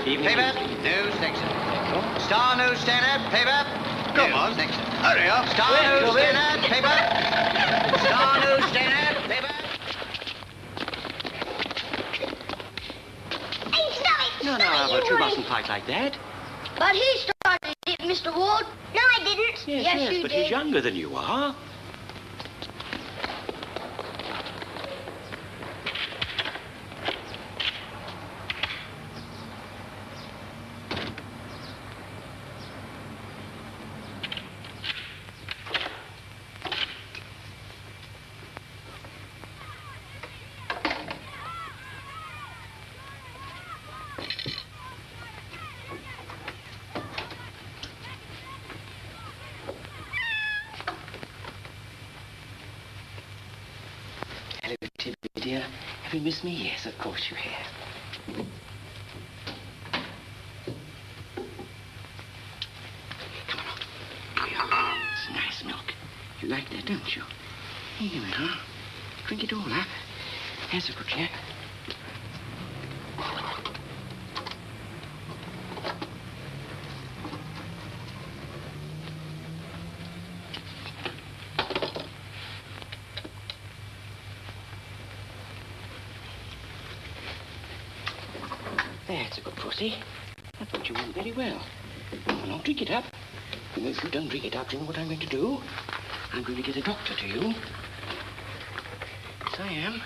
Paper, news, section. Star news standard, paper. Come on. Section. Hurry up. Star news standard, paper. Star news standard, paper. Hey, stop it! No, Albert, you mustn't fight like that. But he started it, Mr. Ward. No, I didn't. Yes, you but did. he's younger than you are. Dear, have you missed me? Yes, of course you have. Come on. It's nice milk. You like that, don't you? Here we go. Drink it all up. There's a good chap. That's a good pussy. That put you in very well. Now, drink it up. And if you don't drink it up, you know what I'm going to do? I'm going to get a doctor to you. Yes, I am.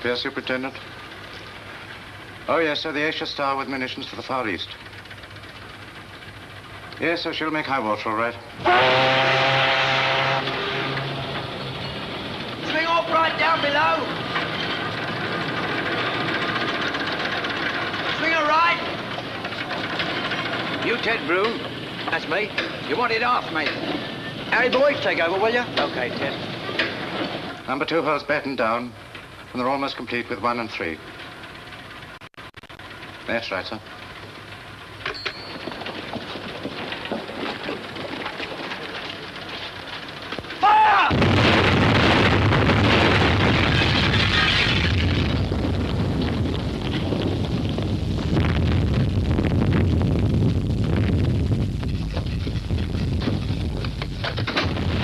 Yes, Superintendent? Oh, yes, sir, the Asia Star with munitions for the Far East. Yes, sir, she'll make high water, all right. Swing off right down below. Swing her right. You, Ted Broom. That's me. You want it off, mate. Harry, boys, take over, will you? Okay, Ted. Number 2 holes battened down, and they're almost complete with 1 and 3. That's right, sir. Fire!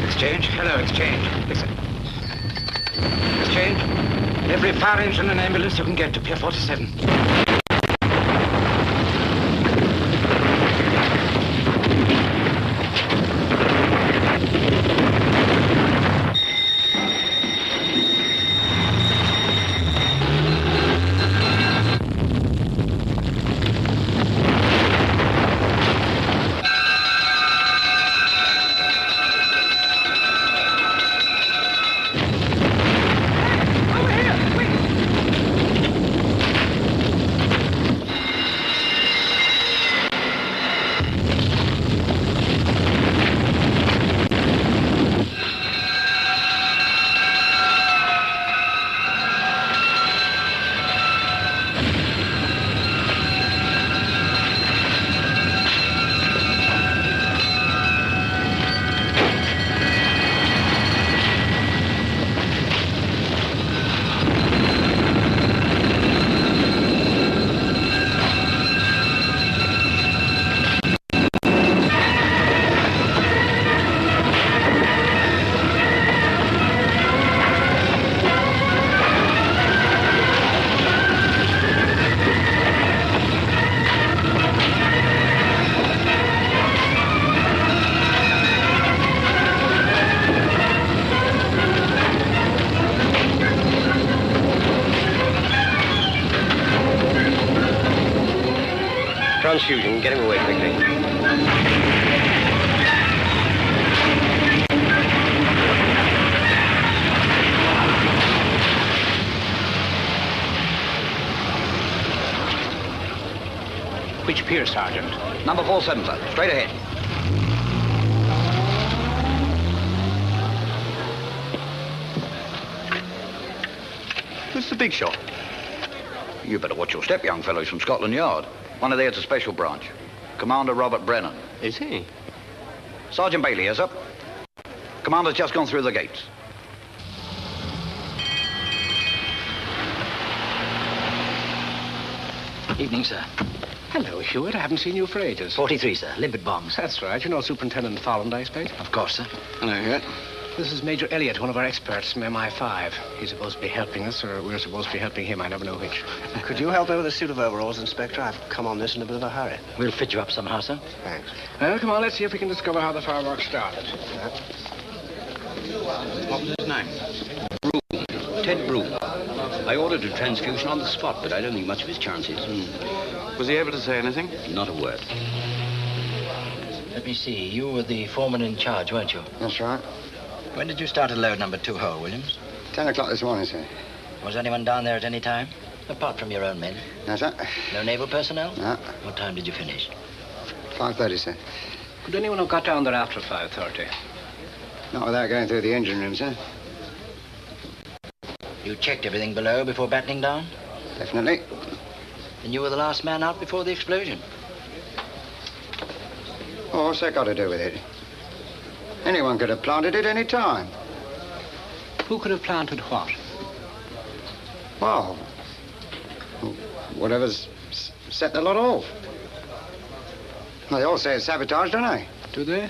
Exchange. Hello, Exchange. Listen. Exchange. Every fire engine and ambulance you can get to Pier 47. transfusion. Get him away quickly. Which pier, Sergeant? Number 47, sir. Straight ahead. Who's the big shot? You better watch your step, young fellow. He's from Scotland Yard. One of theirs a special branch. Commander Robert Brennan. Is he? Sergeant Bailey, yes, sir. Commander's just gone through the gates. Evening, sir. Hello, Hewitt. I haven't seen you for ages. 43, sir. Limpet bombs. That's right. You know Superintendent Folland, I expect? Of course, sir. Hello, Hewitt. This is Major Elliott, one of our experts from MI5. He's supposed to be helping us, or we're supposed to be helping him. I never know which. Could you help me with a suit of overalls, Inspector? I've come on this in a bit of a hurry. We'll fit you up somehow, sir. Thanks. Well, come on, let's see if we can discover how the fireworks started. What was his name? Broom. Ted Broom. I ordered a transfusion on the spot, but I don't think much of his chances. Was he able to say anything? Not a word. Let me see. You were the foreman in charge, weren't you? That's right. When did you start at load number 2 hole, Williams? 10 o'clock this morning, sir. Was anyone down there at any time? Apart from your own men? No, sir. No naval personnel? No. What time did you finish? 5:30, sir. Could anyone have got down there after 5:30? Not without going through the engine room, sir. You checked everything below before battening down? Definitely. And you were the last man out before the explosion? Oh, what's that got to do with it? Anyone could have planted it any time. Who could have planted what? Well, whatever's set the lot off. Well, they all say it's sabotage, don't they? Do they?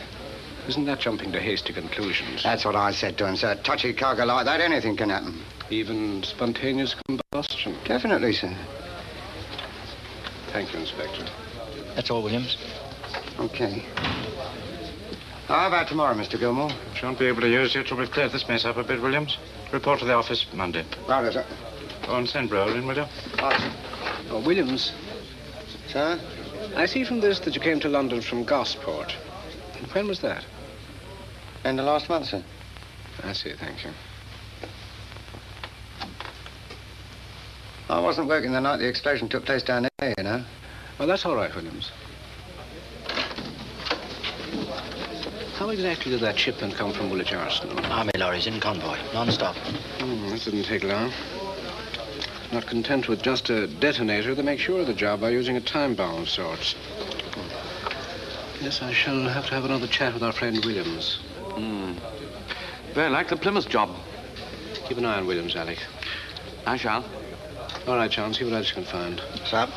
Isn't that jumping to hasty conclusions? That's what I said to him, sir. Touchy cargo like that, anything can happen. Even spontaneous combustion? Definitely, sir. Thank you, Inspector. That's all, Williams. Okay. How about tomorrow, Mr. Gilmore? Shan't be able to use you till we've cleared this mess up a bit, Williams. Report to the office Monday. Right, sir. Go and send Brower in, will you? Right. Oh, Williams, Sir? I see from this that you came to London from Gosport. When was that? End of last month, sir. I see, thank you. I wasn't working the night the explosion took place down there, you know. Well, that's all right, Williams. How exactly did that shipment come from Woolwich Arsenal? Army lorries in convoy, non-stop. This didn't take long. Not content with just a detonator, they make sure of the job by using a time bomb of sorts. Yes, I shall have to have another chat with our friend Williams. Very like the Plymouth job. Keep an eye on Williams, Alec. I shall. All right, John, see what else you can find. Sir?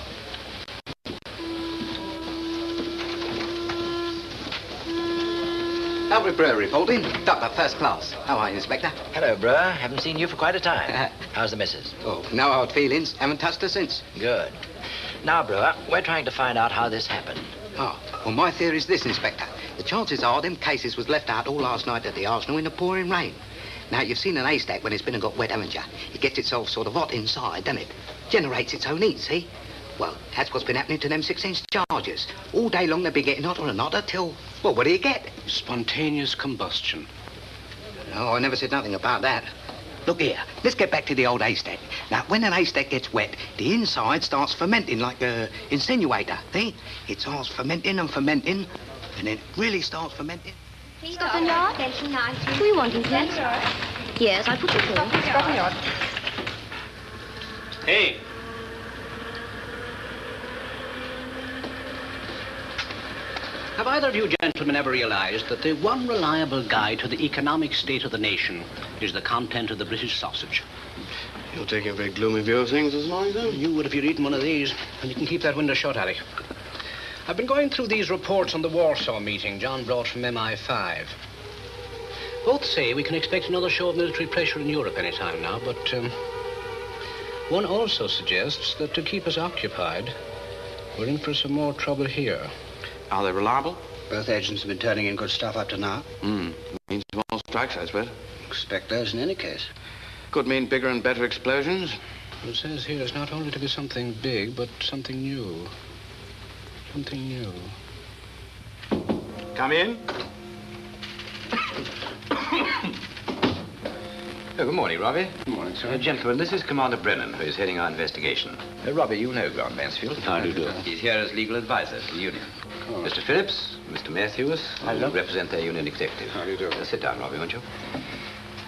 Albert Brewer reporting. Doctor, first class. How are you, Inspector? Hello, Brewer. Haven't seen you for quite a time. How's the missus? Oh, no hard feelings. Haven't touched her since. Good. Now, Brewer, we're trying to find out how this happened. Oh, well, my theory is this, Inspector. The chances are them cases was left out all last night at the Arsenal in the pouring rain. Now, you've seen an haystack when it's been and got wet, haven't you? It gets itself sort of hot inside, doesn't it? Generates its own heat, see? Well, that's what's been happening to them 6-inch charges. All day long they've been getting hotter and hotter till... Well, what do you get? Spontaneous combustion. No, I never said nothing about that. Look here, let's get back to the old haystack. Now, when an haystack gets wet, the inside starts fermenting like an insinuator, see? It starts fermenting and fermenting, and then it really starts fermenting. Scotland Yard? What are you wanting, please? Yes, I'll put you through. Scotland Yard. Hey. Have either of you gentlemen ever realized that the one reliable guide to the economic state of the nation is the content of the British sausage? You're taking a very gloomy view of things this morning, then? You would if you'd eaten one of these. And you can keep that window shut, Alec. I've been going through these reports on the Warsaw meeting John brought from MI5. Both say we can expect another show of military pressure in Europe any time now, but one also suggests that to keep us occupied, we're in for some more trouble here. Are they reliable? Both agents have been turning in good stuff up to now. Means more strikes, I suppose. Expect those in any case. Could mean bigger and better explosions. It says here it's not only to be something big, but something new. Something new. Come in. Oh, good morning, Robbie. Good morning, sir. Gentlemen, this is Commander Brennan, who is heading our investigation. Robbie, you know Grant Mansfield. I do. He's here as legal advisor to the union. Oh. Mr. Phillips, Mr. Matthews, who represent their union executive. How do you do? Sit down, Robbie, won't you?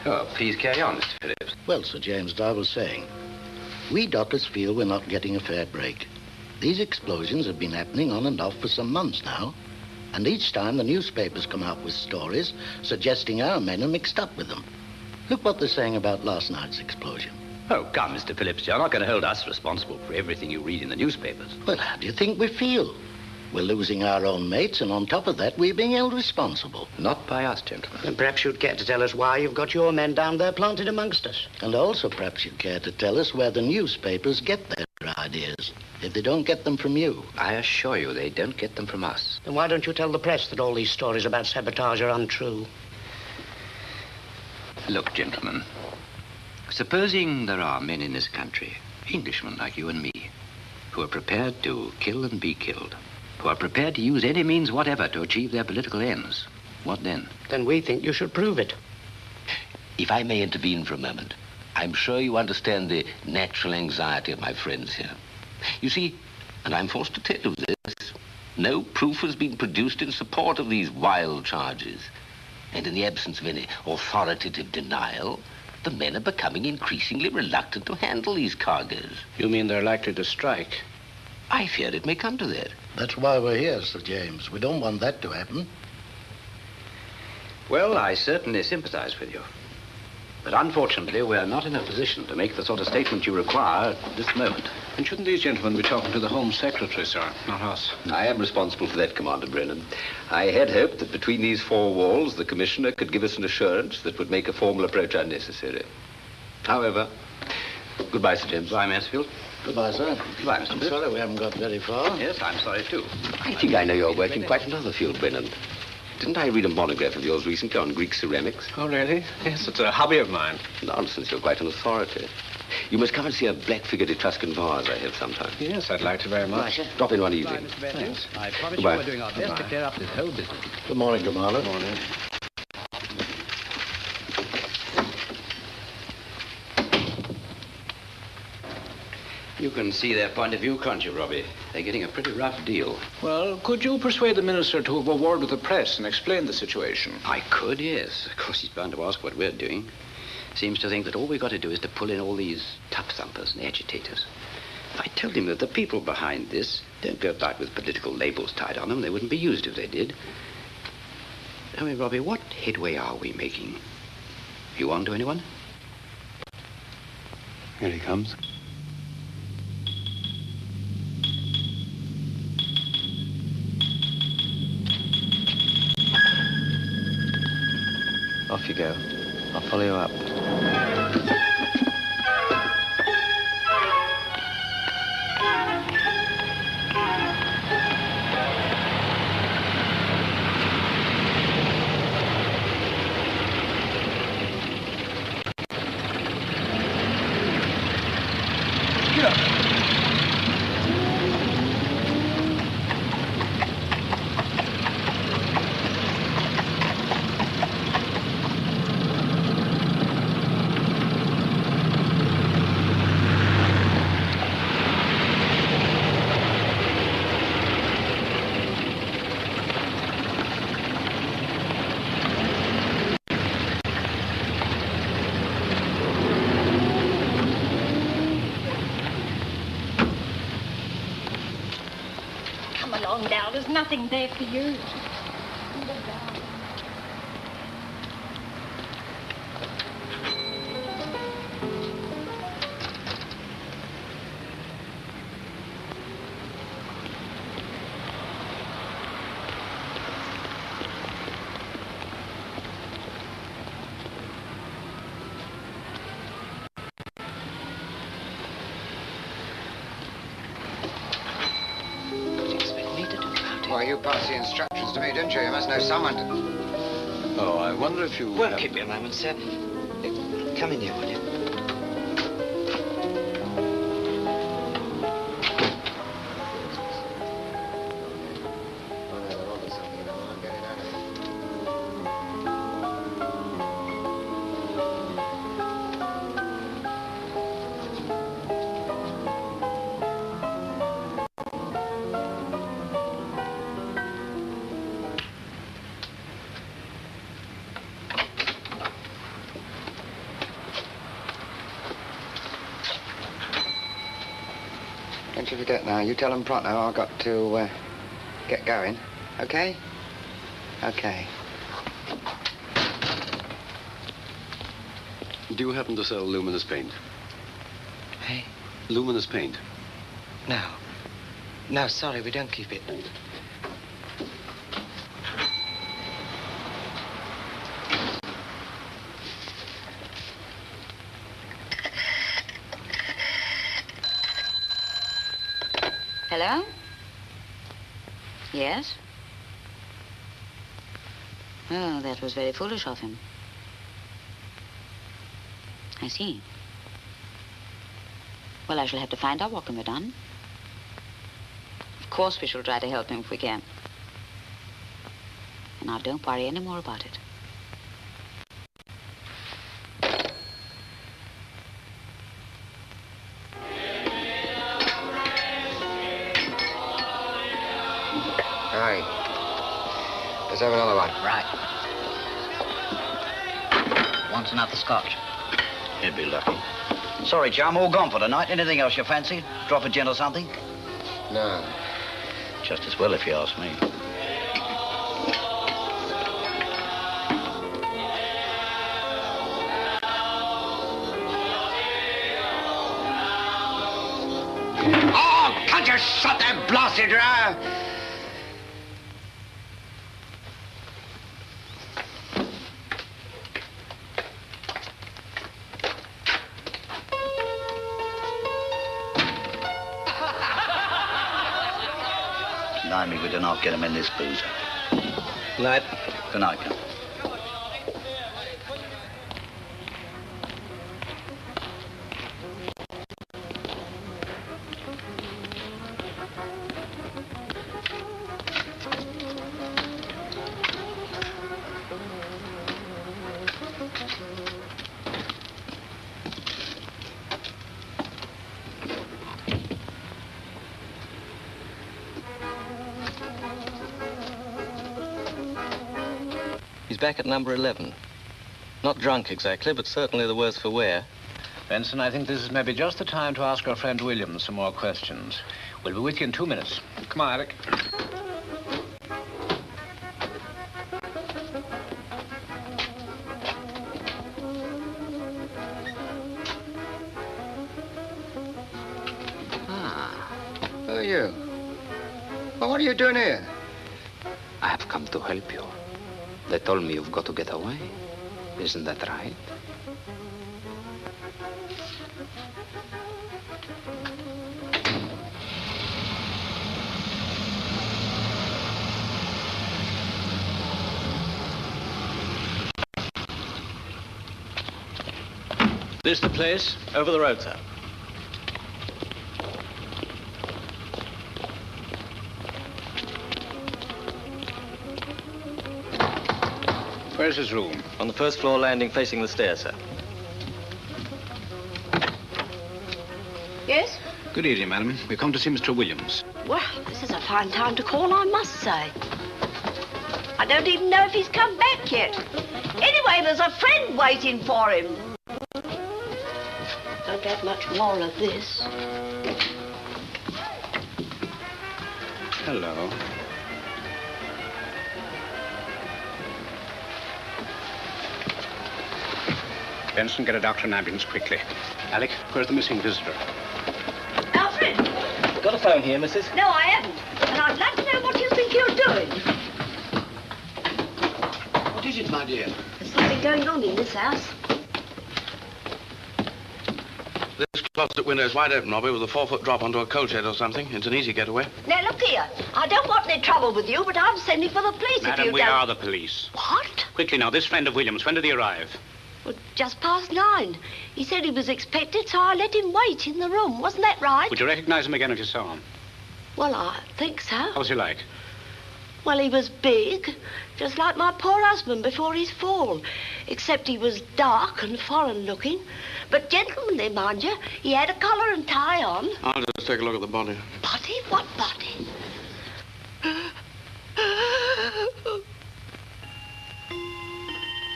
Oh, please carry on, Mr. Phillips. Well, Sir James, as I was saying, we dockers feel we're not getting a fair break. These explosions have been happening on and off for some months now, and each time the newspapers come out with stories suggesting our men are mixed up with them. Look what they're saying about last night's explosion. Oh, come, Mr. Phillips, you're not going to hold us responsible for everything you read in the newspapers. Well, how do you think we feel? We're losing our own mates, and on top of that, we're being held responsible. Not by us, gentlemen. And perhaps you'd care to tell us why you've got your men down there planted amongst us. And also, perhaps you'd care to tell us where the newspapers get their ideas, if they don't get them from you. I assure you they don't get them from us. Then why don't you tell the press that all these stories about sabotage are untrue? Look, gentlemen, supposing there are men in this country, Englishmen like you and me, who are prepared to kill and be killed, who are prepared to use any means whatever to achieve their political ends, what then? Then we think you should prove it. If I may intervene for a moment, I'm sure you understand the natural anxiety of my friends here. You see, and I'm forced to tell you this, no proof has been produced in support of these wild charges. And in the absence of any authoritative denial, the men are becoming increasingly reluctant to handle these cargoes. You mean they're likely to strike? I fear it may come to that. That's why we're here, Sir James. We don't want that to happen. Well, I certainly sympathize with you. But unfortunately, we're not in a position to make the sort of statement you require at this moment. And shouldn't these gentlemen be talking to the Home Secretary, sir, not us? I am responsible for that, Commander Brennan. I had hoped that between these four walls, the Commissioner could give us an assurance that would make a formal approach unnecessary. However, goodbye, Sir James. Goodbye, Mansfield. Goodbye, sir. Goodbye, Mr. I'm Phillips. sorry we haven't got very far. Yes, I'm sorry, too. I think I know you're working quite another field, Brennan. Didn't I read a monograph of yours recently on Greek ceramics? Oh, really? Yes, it's a hobby of mine. Nonsense, you're quite an authority. You must come and see a black-figured Etruscan vase I have sometime. Yes, I'd like to very much. Drop in one evening. Thanks. I promise Goodbye. you we're doing our best to clear up this whole business. Good morning, Commander. Good morning. You can see their point of view, can't you, Robbie? They're getting a pretty rough deal. Well, could you persuade the minister to have a word with the press and explain the situation? I could, yes. Of course, he's bound to ask what we're doing. Seems to think that all we've got to do is to pull in all these tough thumpers and agitators. If I told him that the people behind this don't go about with political labels tied on them, they wouldn't be used if they did. Tell me, Robbie, what headway are we making? You on to anyone? Here he comes. Off you go. I'll follow you up. Come along, Dal. There's nothing there for you. Well, you passed the instructions to me, didn't you? You must know someone to... Oh, I wonder if you... Well, keep me a moment, sir. Come in here, will you? should we do it now? You tell them pronto. I've got to get going. Okay? Okay. Do you happen to sell luminous paint? Hey? Luminous paint? No. No, sorry, we don't keep it. Hello? Yes? Oh, that was very foolish of him. I see. Well, I shall have to find out what can be done. Of course we shall try to help him if we can. And now don't worry any more about it. Right. Let's have another one. Right. Wants another scotch. He'd be lucky. Sorry, chum, all gone for tonight. Anything else you fancy? Drop a gin or something? No. Just as well, if you ask me. Oh, can't you shut that blasted row? Blimey, we do not get him in this boozer. Night. Good night, Captain. He's back at number 11. Not drunk exactly, but certainly the worse for wear. Benson, I think this is maybe just the time to ask our friend Williams some more questions. We'll be with you in 2 minutes. Come on, Alec. Who are you? Well, what are you doing here? I have come to help you. They told me you've got to get away. Isn't that right? This the place? Over the road, sir. Where's his room? On the first floor landing facing the stairs, sir. Yes? Good evening, madam. We've come to see Mr. Williams. Well, this is a fine time to call, I must say. I don't even know if he's come back yet. Anyway, there's a friend waiting for him. Don't have much more of this. Hello. Benson, get a doctor and ambulance quickly. Alec, where's the missing visitor? Alfred! Got a phone here, missus? No, I haven't. And I'd like to know what you think you're doing. What is it, my dear? There's something going on in this house. This closet window's wide open, Robbie, with a 4-foot drop onto a coal shed or something. It's an easy getaway. Now, look here. I don't want any trouble with you, but I'm sending for the police if Madam, you we don't... are the police. What? Quickly now, this friend of Williams, when did he arrive? Well, just past 9. He said he was expected, so I let him wait in the room. Wasn't that right? Would you recognize him again if you saw him? Well, I think so. How was he like? Well, he was big, just like my poor husband before his fall, except he was dark and foreign-looking. But gentlemanly, mind you. He had a collar and tie on. I'll just take a look at the body. Body? What body?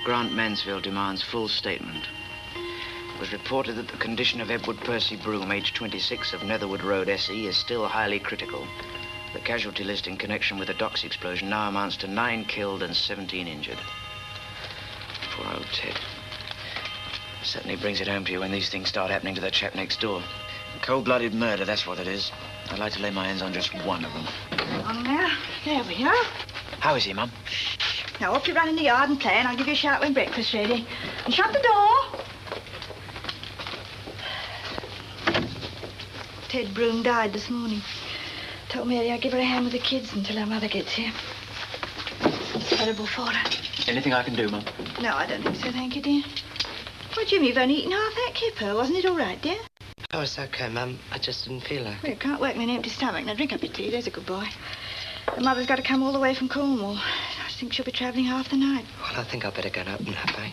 Grant Mansfield demands full statement. Was has reported that the condition of Edward Percy Broom, aged 26, of Netherwood Road, SE, is still highly critical. The casualty list in connection with the docks explosion now amounts to 9 killed and 17 injured. Poor old Ted. Certainly brings it home to you when these things start happening to the chap next door. Cold-blooded murder, that's what it is. I'd like to lay my hands on just one of them. On now. There we are. How is he, Mum? Now, up you run in the yard and play, and I'll give you a shout when breakfast's ready. And shut the door. Ted Broom died this morning. Told Mary I'd give her a hand with the kids until her mother gets here. It's terrible for her. Anything I can do, Mum? No, I don't think so, thank you, dear. Well, Jimmy, you've only eaten half that kipper. Wasn't it all right, dear? Oh, it's okay, Mum. I just didn't feel like it. Well, you can't work with an empty stomach. Now, drink up your tea. There's a good boy. The mother's got to come all the way from Cornwall. I think she'll be travelling half the night. Well, I think I'd better get up and nap, eh?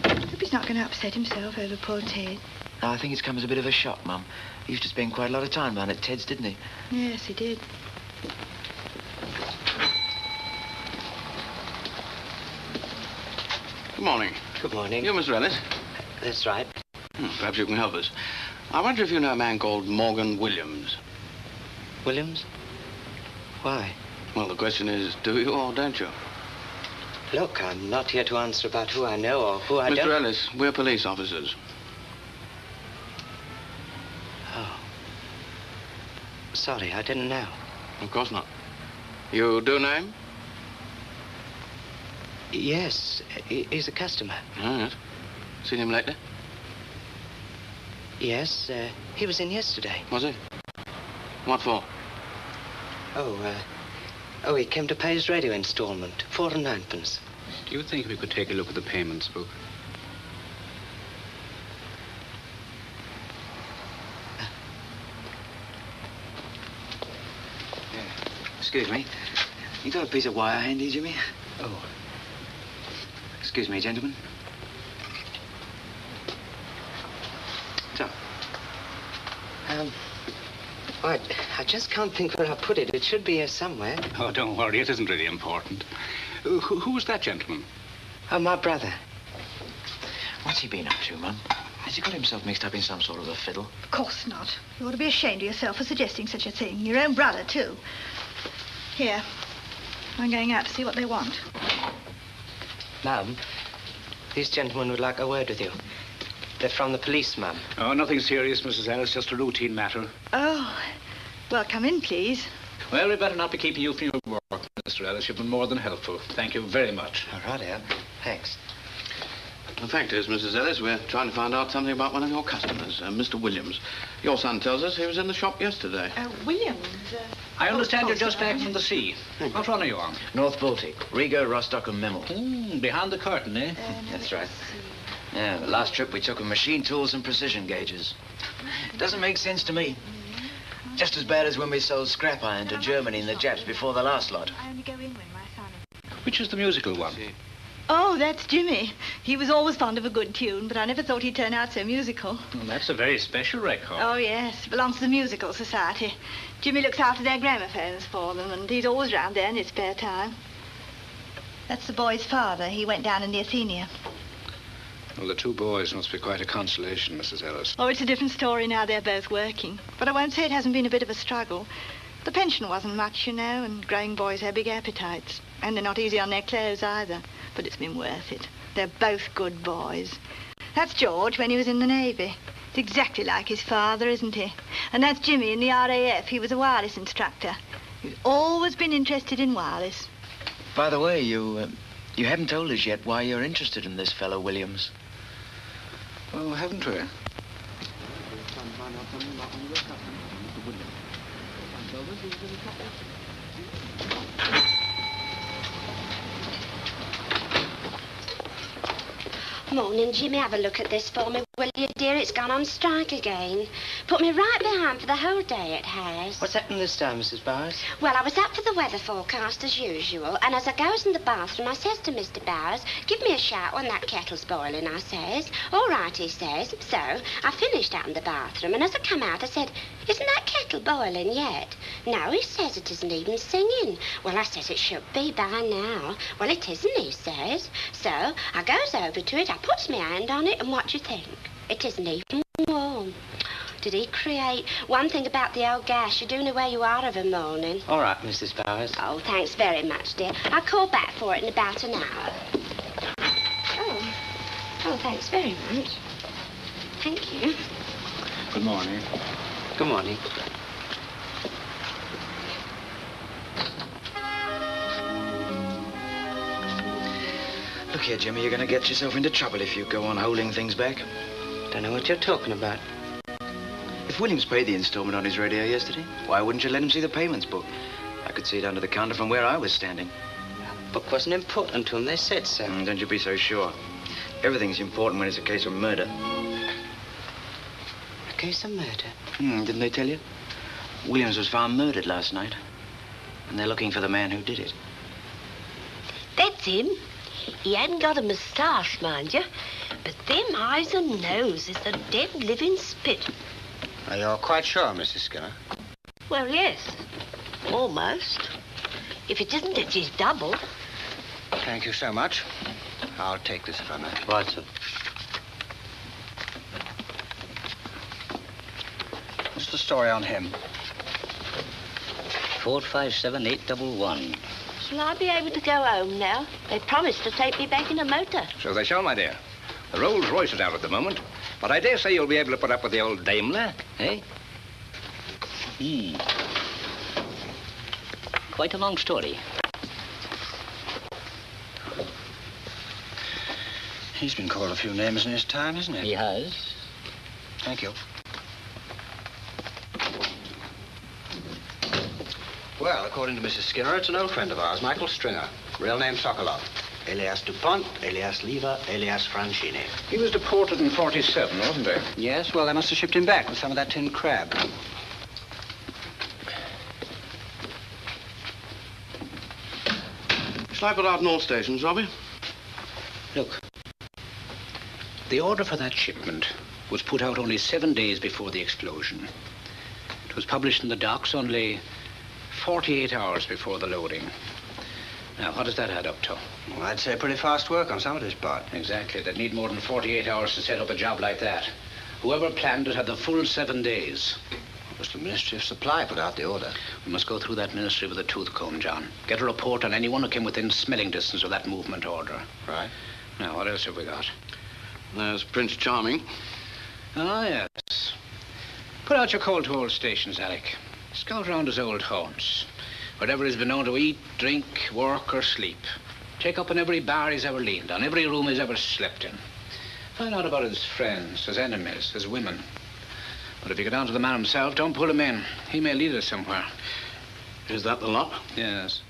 Hope he's not going to upset himself over poor Ted. No, I think it's come as a bit of a shock, Mum. He used to spend quite a lot of time down at Ted's, didn't he? Yes, he did. Good morning. Good morning. You, Mr. Ellis? That's right. Perhaps you can help us. I wonder if you know a man called Morgan Williams. Williams? Why? Well, the question is, do you or don't you? Look, I'm not here to answer about who I know or who I Mr. don't... Mr. Ellis, we're police officers. Oh. Sorry, I didn't know. Of course not. You do know him? Yes, he's a customer. Oh, yes. Seen him lately? Yes, he was in yesterday. Was he? What for? Oh, he came to pay his radio installment, 4 and 9pence. Do you think we could take a look at the payments book? Excuse me. You got a piece of wire handy, Jimmy? Oh. Excuse me, gentlemen. So. I just can't think where I put it. It should be here somewhere. Oh, don't worry. It isn't really important. Who was that gentleman? Oh, my brother. What's he been up to, Mum? Has he got himself mixed up in some sort of a fiddle? Of course not. You ought to be ashamed of yourself for suggesting such a thing. Your own brother, too. Here. I'm going out to see what they want. Mum, these gentlemen would like a word with you. They're from the police, Mum. Oh, nothing serious, Mrs. Ellis. Just a routine matter. Oh. Well, come in, please. Well, we better not be keeping you from your work, Mr. Ellis. You've been more than helpful. Thank you very much. All right, Al. Thanks. The fact is, Mrs. Ellis, we're trying to find out something about one of your customers, Mr. Williams. Your son tells us he was in the shop yesterday. Williams? I understand you're just back from the sea. What run are you on? North Baltic. Riga, Rostock, and Memel. Behind the curtain, eh? That's right. Yeah, the last trip we took with machine tools and precision gauges. Doesn't make sense to me. Just as bad as when we sold scrap iron to Germany and the Japs before the last lot. I only go in when my son is... Which is the musical one? Oh, that's Jimmy. He was always fond of a good tune, but I never thought he'd turn out so musical. Well, that's a very special record. Oh, yes. Belongs to the Musical Society. Jimmy looks after their gramophones for them, and he's always round there in his spare time. That's the boy's father. He went down in the Athenia. Well, the two boys must be quite a consolation, Mrs. Ellis. Oh, it's a different story now they're both working. But I won't say it hasn't been a bit of a struggle. The pension wasn't much, you know, and growing boys have big appetites. And they're not easy on their clothes either. But it's been worth it. They're both good boys. That's George when he was in the Navy. It's exactly like his father, isn't he? And that's Jimmy in the RAF. He was a wireless instructor. He's always been interested in wireless. By the way, you haven't told us yet why you're interested in this fellow Williams. Oh, haven't we? Morning, Jimmy. Have a look at this for me. Well, you dear, it's gone on strike again. Put me right behind for the whole day, it has. What's happened this time, Mrs. Bowers? Well, I was up for the weather forecast as usual, and as I goes in the bathroom, I says to Mr. Bowers, give me a shout when that kettle's boiling, I says. All right, he says. So, I finished out in the bathroom, and as I come out, I said, isn't that kettle boiling yet? No, he says it isn't even singing. Well, I says it should be by now. Well, it isn't, he says. So, I goes over to it, I puts my hand on it, and what do you think? It isn't even warm. Did he create? One thing about the old gas, you do know where you are of a morning. All right, Mrs. Bowers. Oh, thanks very much, dear. I'll call back for it in about an hour. Oh, thanks very much. Thank you. Good morning. Good morning. Look here, Jimmy, you're going to get yourself into trouble if you go on holding things back. Don't know what you're talking about. If Williams paid the installment on his radio yesterday, why wouldn't you let him see the payments book? I could see it under the counter from where I was standing. The book wasn't important to him. They said so. Don't you be so sure. Everything's important when it's a case of murder. A case of murder? Didn't they tell you? Williams was found murdered last night. And they're looking for the man who did it. That's him. He hadn't got a moustache, mind you. But them eyes and nose is the dead living spit. Are you quite sure, Mrs. Skinner? Well, yes. Almost. If it isn't, it's his double. Thank you so much. I'll take this if I may. Right, sir. What's the story on him? 457811. Shall I be able to go home now? They promised to take me back in a motor. So they shall, my dear. The Rolls Royce is out at the moment, but I dare say you'll be able to put up with the old Daimler, eh? Quite a long story. He's been called a few names in his time, hasn't he? He has. Thank you. Well, according to Mrs. Skinner, it's an old friend of ours, Michael Stringer. Real name Sokolov. Alias DuPont, alias Lever, alias Francini. He was deported in 47, wasn't he? Yes, well, they must have shipped him back with some of that tin crab. Shall I put out in all stations, Robbie? Look, the order for that shipment was put out only 7 days before the explosion. It was published in the docks only 48 hours before the loading. Now, what does that add up to? Well, I'd say pretty fast work on somebody's part. Exactly. They'd need more than 48 hours to set up a job like that. Whoever planned it had the full 7 days. It was the Ministry of Supply put out the order. We must go through that ministry with a tooth comb, John. Get a report on anyone who came within smelling distance of that movement order. Right. Now, what else have we got? There's Prince Charming. Ah, yes. Put out your call to all stations, Alec. Scout round his old haunts. Wherever he's been known to eat, drink, work, or sleep. Check up on every bar he's ever leaned on, every room he's ever slept in. Find out about his friends, his enemies, his women. But if you get down to the man himself, don't pull him in. He may lead us somewhere. Is that the lot? Yes.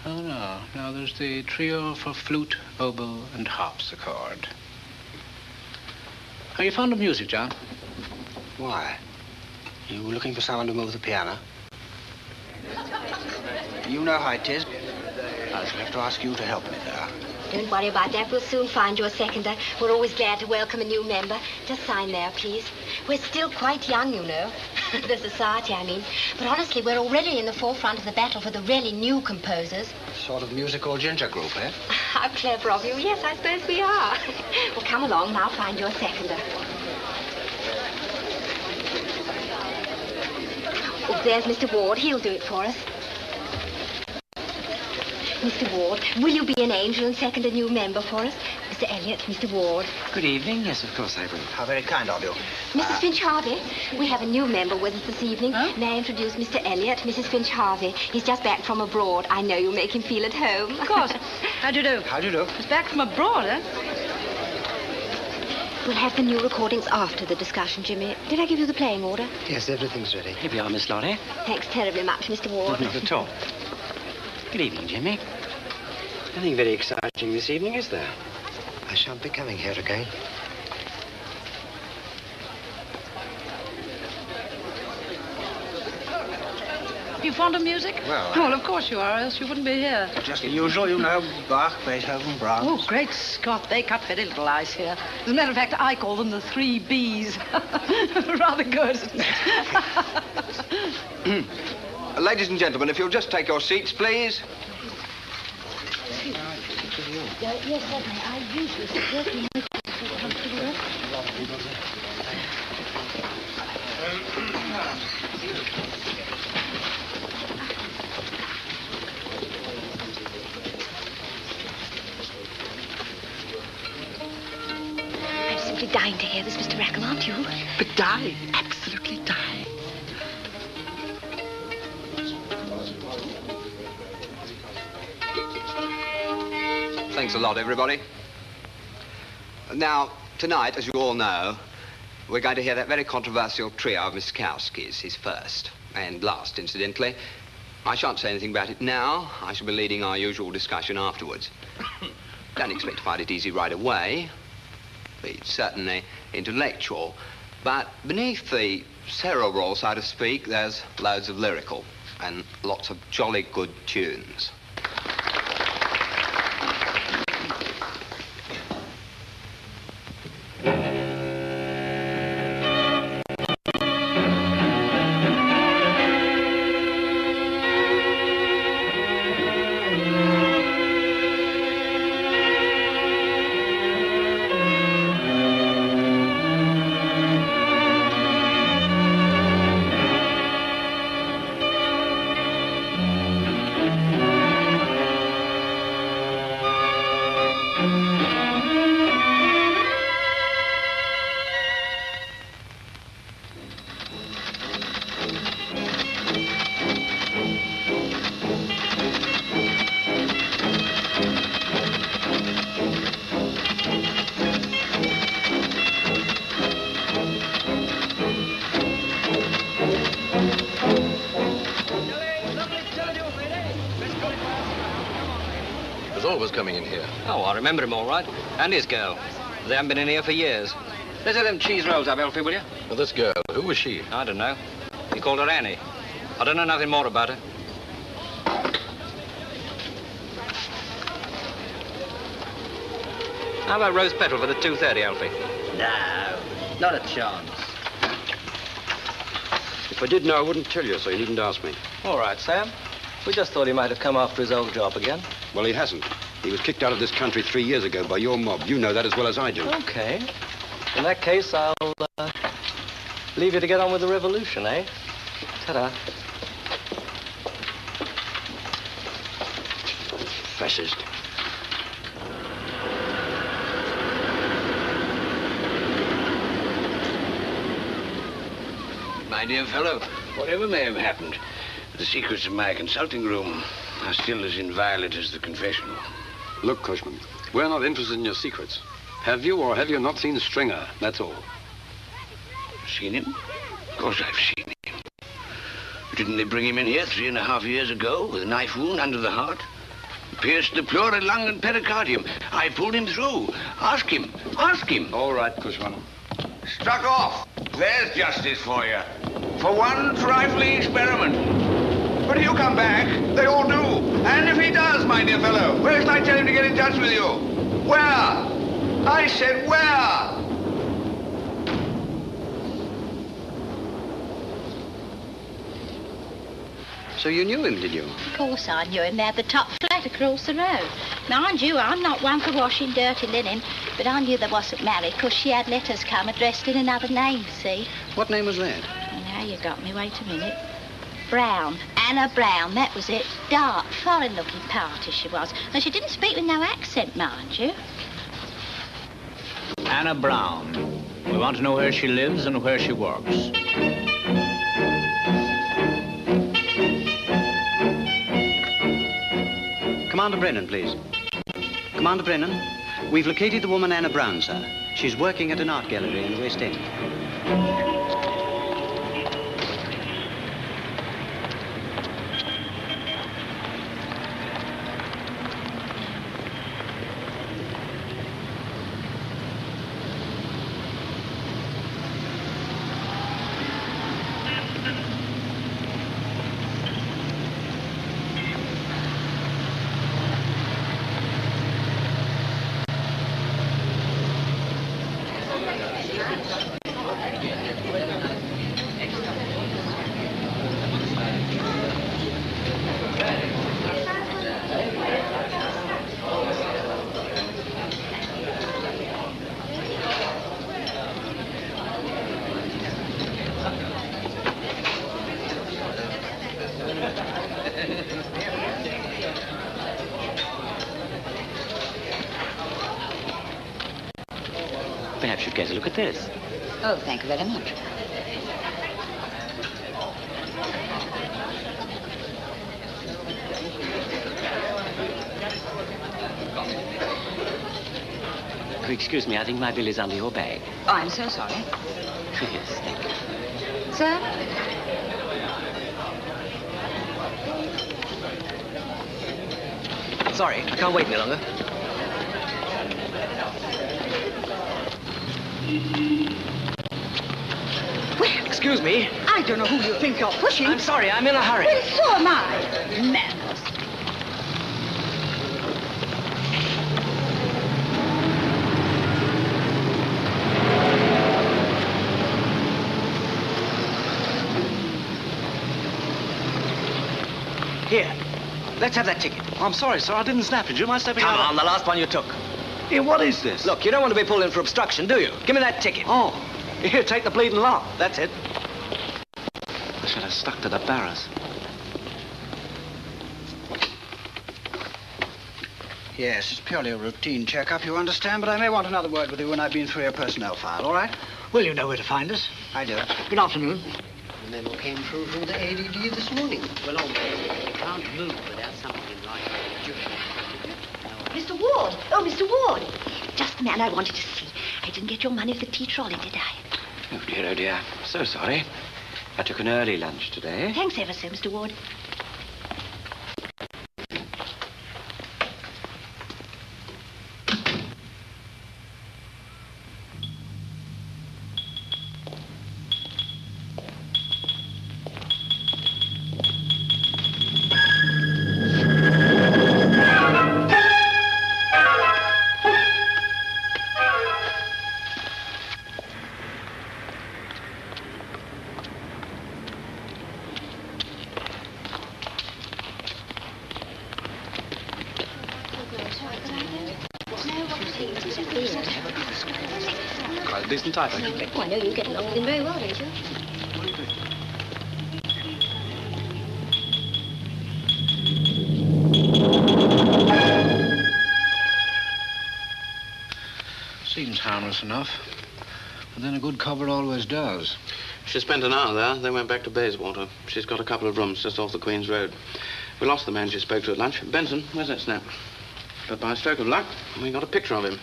Oh, no. Now, there's the trio for flute, oboe, and harpsichord. Are you fond of music, John? Why? You looking for someone to move the piano? You know how it is. I shall have to ask you to help me there. Don't worry about that. We'll soon find your seconder. We're always glad to welcome a new member. Just sign there, please. We're still quite young, you know. The society, I mean. But honestly, we're already in the forefront of the battle for the really new composers. Sort of musical ginger group, eh? How clever of you. Yes, I suppose we are. Well, come along and I'll find your seconder. Oh, there's Mr. Ward. He'll do it for us. Mr. Ward, will you be an angel and second a new member for us? Mr. Elliot, Mr. Ward. Good evening. Yes, of course I will. How very kind of you. Mrs. Finch Harvey, we have a new member with us this evening. Huh? May I introduce Mr. Elliot, Mrs. Finch Harvey. He's just back from abroad. I know you'll make him feel at home. Of course. How do you do? How do you do? He's back from abroad, eh? We'll have the new recordings after the discussion, Jimmy. Did I give you the playing order? Yes, everything's ready. Here we are, Miss Lorry. Thanks terribly much, Mr. Ward. Not at all. Good evening, Jimmy. Nothing very exciting this evening, is there? I shan't be coming here again. You fond of music? Well, of course you are, else you wouldn't be here. just the usual, you know, Bach, Beethoven, Brahms. Oh, great Scott, they cut very little ice here. As a matter of fact, I call them the 3 Bs. Rather good. Ladies and gentlemen, if you'll just take your seats, please. Yes, certainly. I usually sit working with comfortable. I'm simply dying to hear this, Mr. Rackham, aren't you? But dying, absolutely dying. Thanks a lot, everybody. Now, tonight, as you all know, we're going to hear that very controversial trio of Miskowski's, his first and last, incidentally. I shan't say anything about it now. I shall be leading our usual discussion afterwards. Don't expect to find it easy right away. It's certainly intellectual. But beneath the cerebral, so to speak, there's loads of lyrical and lots of jolly good tunes. Was coming in here. Oh, I remember him all right. And his girl. They haven't been in here for years. Let's have them cheese rolls up, Elfie, will you? Well, this girl, who was she? I don't know. He called her Annie. I don't know nothing more about her. How about roast petrol for the 2:30, Elfie? No, not a chance. If I did know, I wouldn't tell you, so you needn't ask me. All right, Sam. We just thought he might have come after his old job again. Well, he hasn't. He was kicked out of this country 3 years ago by your mob. You know that as well as I do. Okay. In that case, I'll leave you to get on with the revolution, eh? Ta-da. Fascist. My dear fellow, whatever may have happened, the secrets of my consulting room are still as inviolate as the confessional. Look, Cushman, we're not interested in your secrets. Have you or have you not seen Stringer? That's all. Seen him? Of course I've seen him. Didn't they bring him in here 3.5 years ago with a knife wound under the heart? Pierced the pleura, lung, and pericardium. I pulled him through. Ask him. Ask him. All right, Cushman. Struck off. There's justice for you. For one trifling experiment. But he'll come back. They all do. And if he does, my dear fellow, where shall I tell him to get in touch with you? Where? I said where? So you knew him, did you? Of course I knew him. They had the top flat across the road. Mind you, I'm not one for washing dirty linen, but I knew they wasn't married because she had letters come addressed in another name, see? What name was that? Oh, now you got me. Wait a minute. Brown. Anna Brown, that was it. Dark, foreign-looking party she was. And she didn't speak with no accent, mind you. Anna Brown. We want to know where she lives and where she works. Commander Brennan, please. Commander Brennan, we've located the woman Anna Brown, sir. She's working at an art gallery in the West End. Perhaps you'd care to look at this. Oh, thank you very much. Excuse me, I think my bill is under your bag. Oh, I'm so sorry. Yes, thank you. Sir? Sorry, I can't wait any longer. Well, excuse me. I don't know who you think you're pushing. I'm sorry, I'm in a hurry. Well, so am I. Manners. Here, let's have that ticket. I'm sorry, sir. I didn't snap it. Do you mind stepping out? Come on, the last one you took. Here, what is this? Look, you don't want to be pulled in for obstruction, do you? Give me that ticket. Oh, here, take the bleeding lot. That's it. I should have stuck to the barrows. Yes, it's purely a routine checkup, you understand, but I may want another word with you when I've been through your personnel file, all right? Well, you know where to find us. I do. Good afternoon. The memo came through from the ADD this morning. Well, you can't move without something in writing. Mr. Ward! Oh, Mr. Ward! Just the man I wanted to see. I didn't get your money for the tea trolley, did I? Oh, dear. So sorry. I took an early lunch today. Thanks ever so, Mr. Ward. Quite a decent type, actually. Oh, I know you get along with him very well, don't you? Seems harmless enough. But then a good cover always does. She spent an hour there, then went back to Bayswater. She's got a couple of rooms just off the Queen's Road. We lost the man she spoke to at lunch. Benson, where's that snap? But by a stroke of luck, we got a picture of him.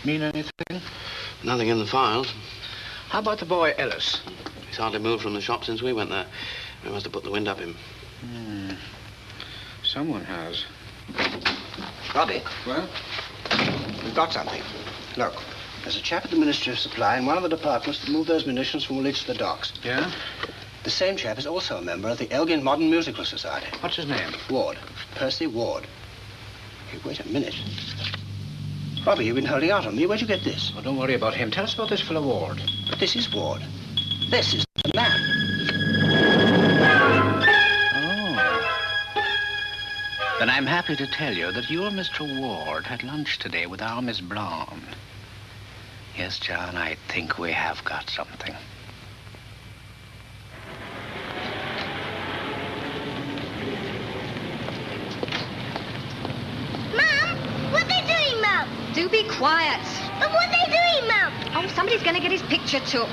Mean anything? Nothing in the files. How about the boy Ellis? He's hardly moved from the shop since we went there. We must have put the wind up him. Someone has. Robbie? Well? We've got something. Look, there's a chap at the Ministry of Supply in one of the departments that moved those munitions from Woolwich to the docks. Yeah? The same chap is also a member of the Elgin Modern Musical Society. What's his name? Ward. Percy Ward. Hey, wait a minute. Robbie, you've been holding out on me. Where'd you get this? Oh, don't worry about him. Tell us about this fellow Ward. But this is Ward. This is the man. Then I'm happy to tell you that you and Mr. Ward had lunch today with our Miss Brown. Yes, John, I think we have got something. Mum, what are they doing, Mum? Do be quiet. But what are they doing, Mum? Oh, somebody's going to get his picture took.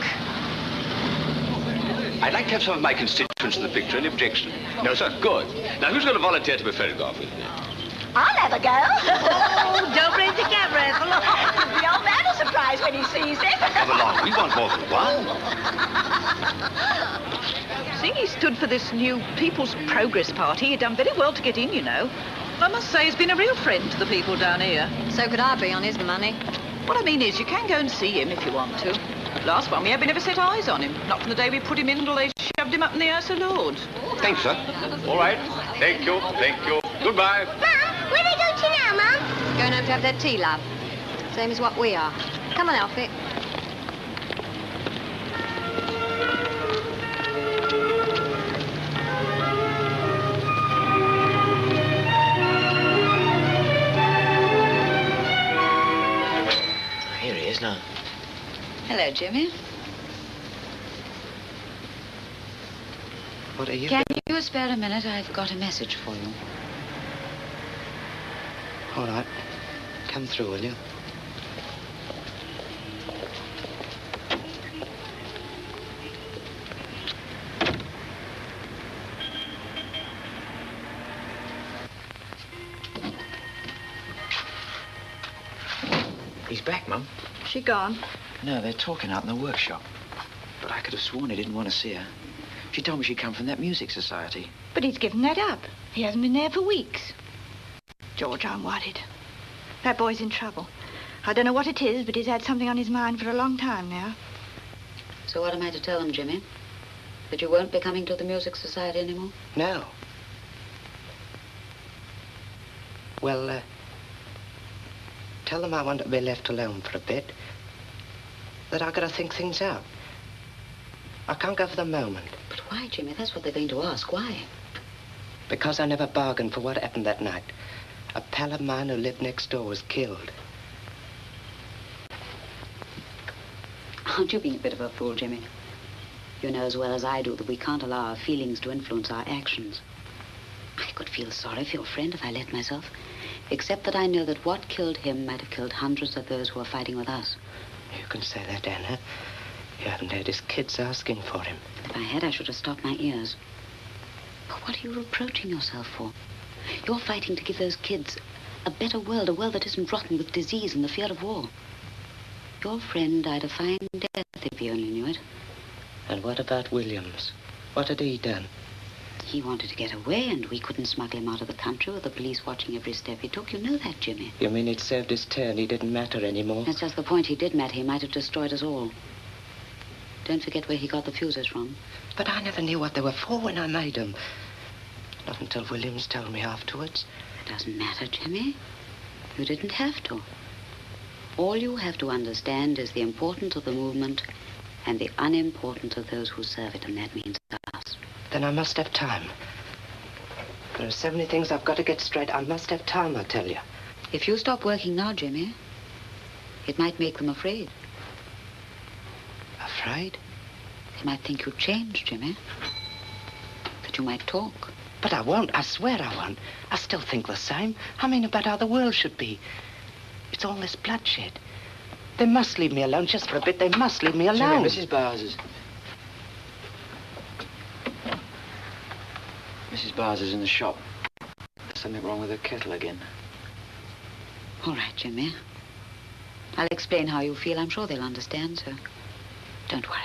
I'd like to have some of my constituents in the picture. Any objection? No, sir? Good. Now, who's going to volunteer to be photographed with me? I'll have a go. Oh, don't bring the camera, Ethel. The old man will surprise when he sees it. Come along. We want more than one. Seeing he stood for this new People's Progress Party, he'd done very well to get in, you know. I must say he's been a real friend to the people down here. So could I be on his money. What I mean is, you can go and see him if you want to. Last one, we never set eyes on him. Not from the day we put him in until they shoved him up in the House of Lords. Thanks, sir. All right. Thank you. Thank you. Goodbye. Mum, where are they going to now, Mum? Going home to have their tea, love. Same as what we are. Come on, Alfie. Here he is now. Hello, Jimmy. What are you... Can you spare a minute? I've got a message for you. All right. Come through, will you? back, Mum? She gone? No, they're talking out in the workshop. But I could have sworn he didn't want to see her. She told me she'd come from that music society. But he's given that up. He hasn't been there for weeks. George, I'm worried. That boy's in trouble. I don't know what it is, but he's had something on his mind for a long time now. So what am I to tell them, Jimmy? That you won't be coming to the music society anymore? No. Well, tell them I want to be left alone for a bit. That I've got to think things out. I can't go for the moment. But why, Jimmy? That's what they're going to ask. Why? Because I never bargained for what happened that night. A pal of mine who lived next door was killed. Aren't you being a bit of a fool, Jimmy? You know as well as I do that we can't allow our feelings to influence our actions. I could feel sorry for your friend if I let myself, except that I know that what killed him might have killed hundreds of those who are fighting with us. You can say that, Anna. You haven't had his kids asking for him. If I had, I should have stopped my ears. But what are you reproaching yourself for? You're fighting to give those kids a better world, a world that isn't rotten with disease and the fear of war. Your friend died a fine death, if you only knew it. And what about Williams? What had he done? He wanted to get away, and we couldn't smuggle him out of the country with the police watching every step he took. You know that, Jimmy. You mean he'd served his turn? He didn't matter anymore? That's just the point. He did matter. He might have destroyed us all. Don't forget where he got the fuses from. But I never knew what they were for when I made them. Not until Williams told me afterwards. It doesn't matter, Jimmy. You didn't have to. All you have to understand is the importance of the movement and the unimportance of those who serve it, and that means us. Then I must have time. There are so many things I've got to get straight. I must have time, I tell you. If you stop working now, Jimmy, it might make them afraid. Afraid? They might think you've changed, Jimmy. That you might talk. But I won't. I swear I won't. I still think the same. I mean about how the world should be. It's all this bloodshed. They must leave me alone just for a bit. They must leave me alone. Jimmy, Mrs. Bars is in the shop. There's something wrong with her kettle again. All right, Jimmy. I'll explain how you feel. I'm sure they'll understand, so don't worry.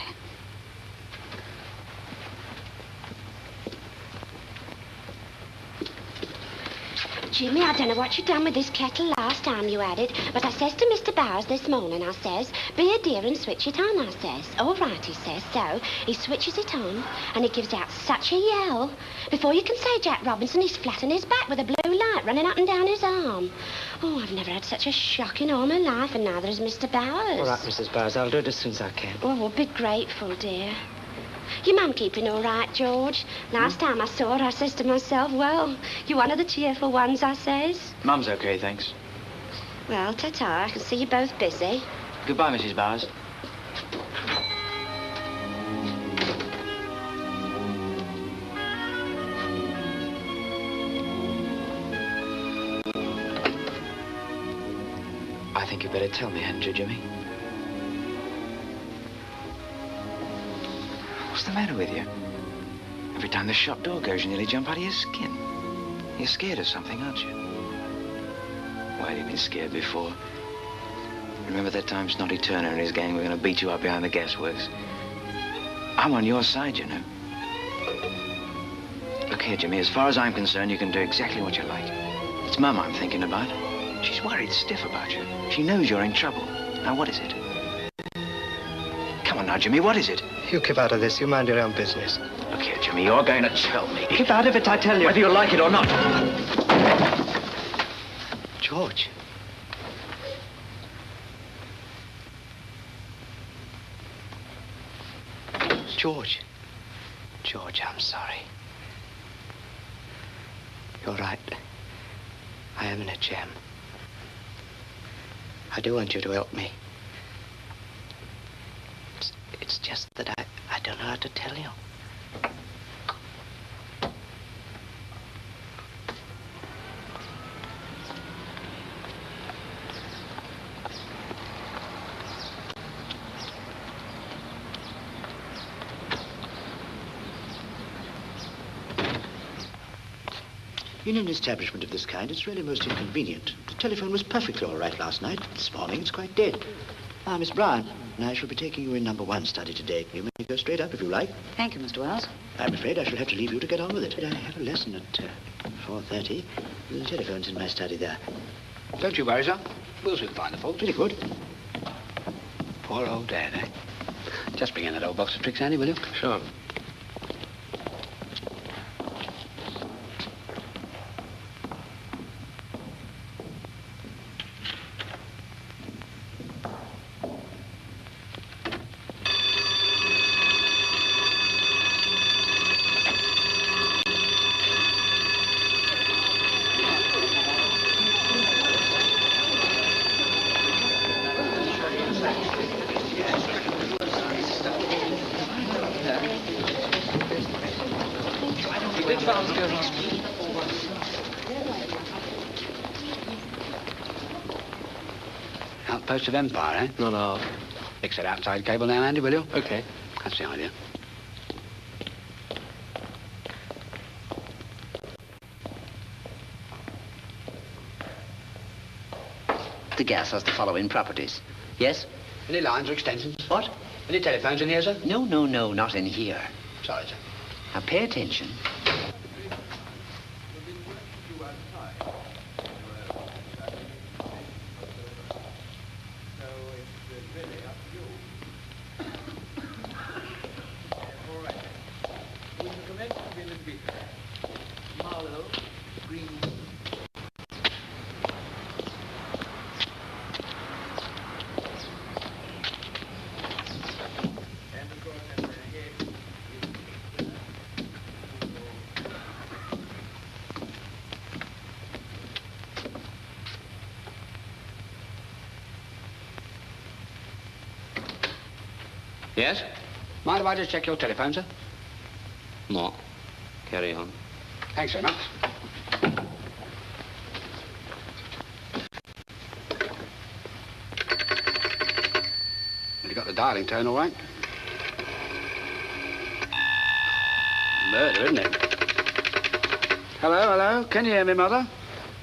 Jimmy, I don't know what you done with this kettle last time you had it, but I says to Mr. Bowers this morning, I says, be a dear and switch it on, I says. All right, he says. So he switches it on, and it gives out such a yell. Before you can say Jack Robinson, he's flat on his back with a blue light running up and down his arm. Oh, I've never had such a shock in all my life, and neither has Mr. Bowers. All right, Mrs. Bowers, I'll do it as soon as I can. Oh, we'll be grateful, dear. Your mum keeping all right, George? Last time I saw her, I says to myself, well, you're one of the cheerful ones, I says. Mum's okay, thanks. Well, ta-ta. I can see you're both busy. Goodbye, Mrs. Bowers. I think you better tell me, hadn't you, Jimmy? What's the matter with you? Every time the shop door goes, you nearly jump out of your skin. You're scared of something, aren't you? Well, you've been scared before. Remember that time Snotty Turner and his gang were going to beat you up behind the gasworks? I'm on your side, you know. Look here, Jimmy, as far as I'm concerned, you can do exactly what you like. It's Mum I'm thinking about. She's worried stiff about you. She knows you're in trouble. Now, what is it? Come on now, Jimmy, what is it? You keep out of this. You mind your own business. Look here, Jimmy, you're going to tell me. Keep out of it, I tell you. Whether you like it or not. George. George. George, I'm sorry. You're right. I am in a jam. I do want you to help me. It's just that I don't know how to tell you. In an establishment of this kind, it's really most inconvenient to telephone was perfectly all right last night. This morning it's quite dead. Ah, Miss Brown, I shall be taking you in number 1 study today. You may go straight up if you like. Thank you, Mr. Wells. I'm afraid I shall have to leave you to get on with it. I have a lesson at 4:30. The telephone's in my study there. Don't you worry, sir. We'll soon find the fault. Really good. Poor old Dad, eh? Just bring in that old box of tricks, Andy, will you? Sure. Outpost of Empire, eh? No. Fix that outside cable now, Andy, will you? Okay. That's the idea. The gas has the following properties. Yes? Any lines or extensions? What? Any telephones in here, sir? No, not in here. Sorry, sir. Now pay attention. Yes? Mind if I just check your telephone, sir? No. Carry on. Thanks very much. Well, you got the dialing tone all right? Murder, isn't it? Hello? Can you hear me, Mother?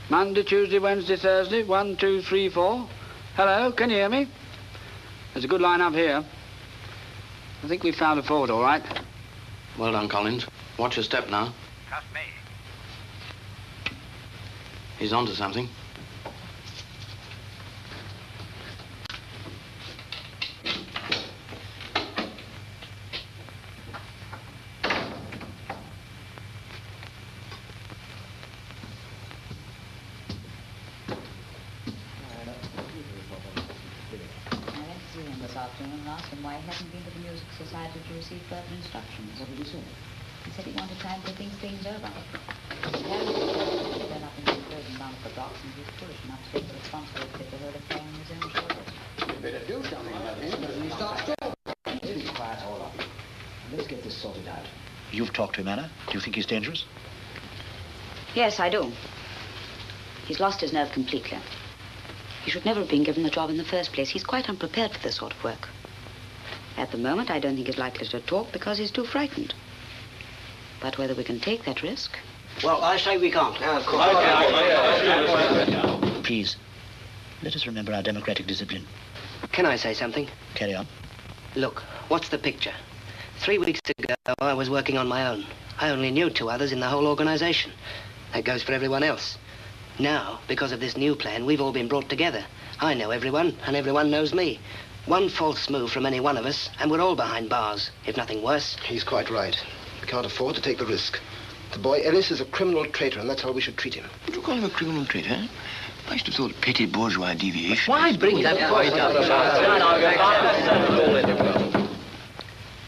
Monday, Tuesday, Wednesday, Thursday, 1, 2, 3, 4. Hello, can you hear me? There's a good line up here. I think we found a fault, all right. Well done, Collins. Watch your step now. Trust me. He's onto something. This afternoon and asked him why he hadn't been to the Music Society to receive further instructions. What did he say? He said he wanted time to think things over. Then up in the prison down at the docks, and he was foolish enough to take the responsibility for her playing his own shoulders. You better do something about him, doesn't he start talking? Be quiet, all of you. Let's get this sorted out. You've talked to him, Anna. Do you think he's dangerous? Yes, I do. He's lost his nerve completely. He should never have been given the job in the first place. He's quite unprepared for this sort of work. At the moment, I don't think he's likely to talk because he's too frightened. But whether we can take that risk... Well, I say we can't. Of course. Please, let us remember our democratic discipline. Can I say something? Carry on. Look, what's the picture? 3 weeks ago, I was working on my own. I only knew 2 others in the whole organization. That goes for everyone else. Now, because of this new plan, we've all been brought together. I know everyone, and everyone knows me. One false move from any one of us, and we're all behind bars, if nothing worse. He's quite right. We can't afford to take the risk. The boy Ellis is a criminal traitor, and that's how we should treat him. Would you call him a criminal traitor? I used to have thought petty bourgeois deviation. Why bring that point up?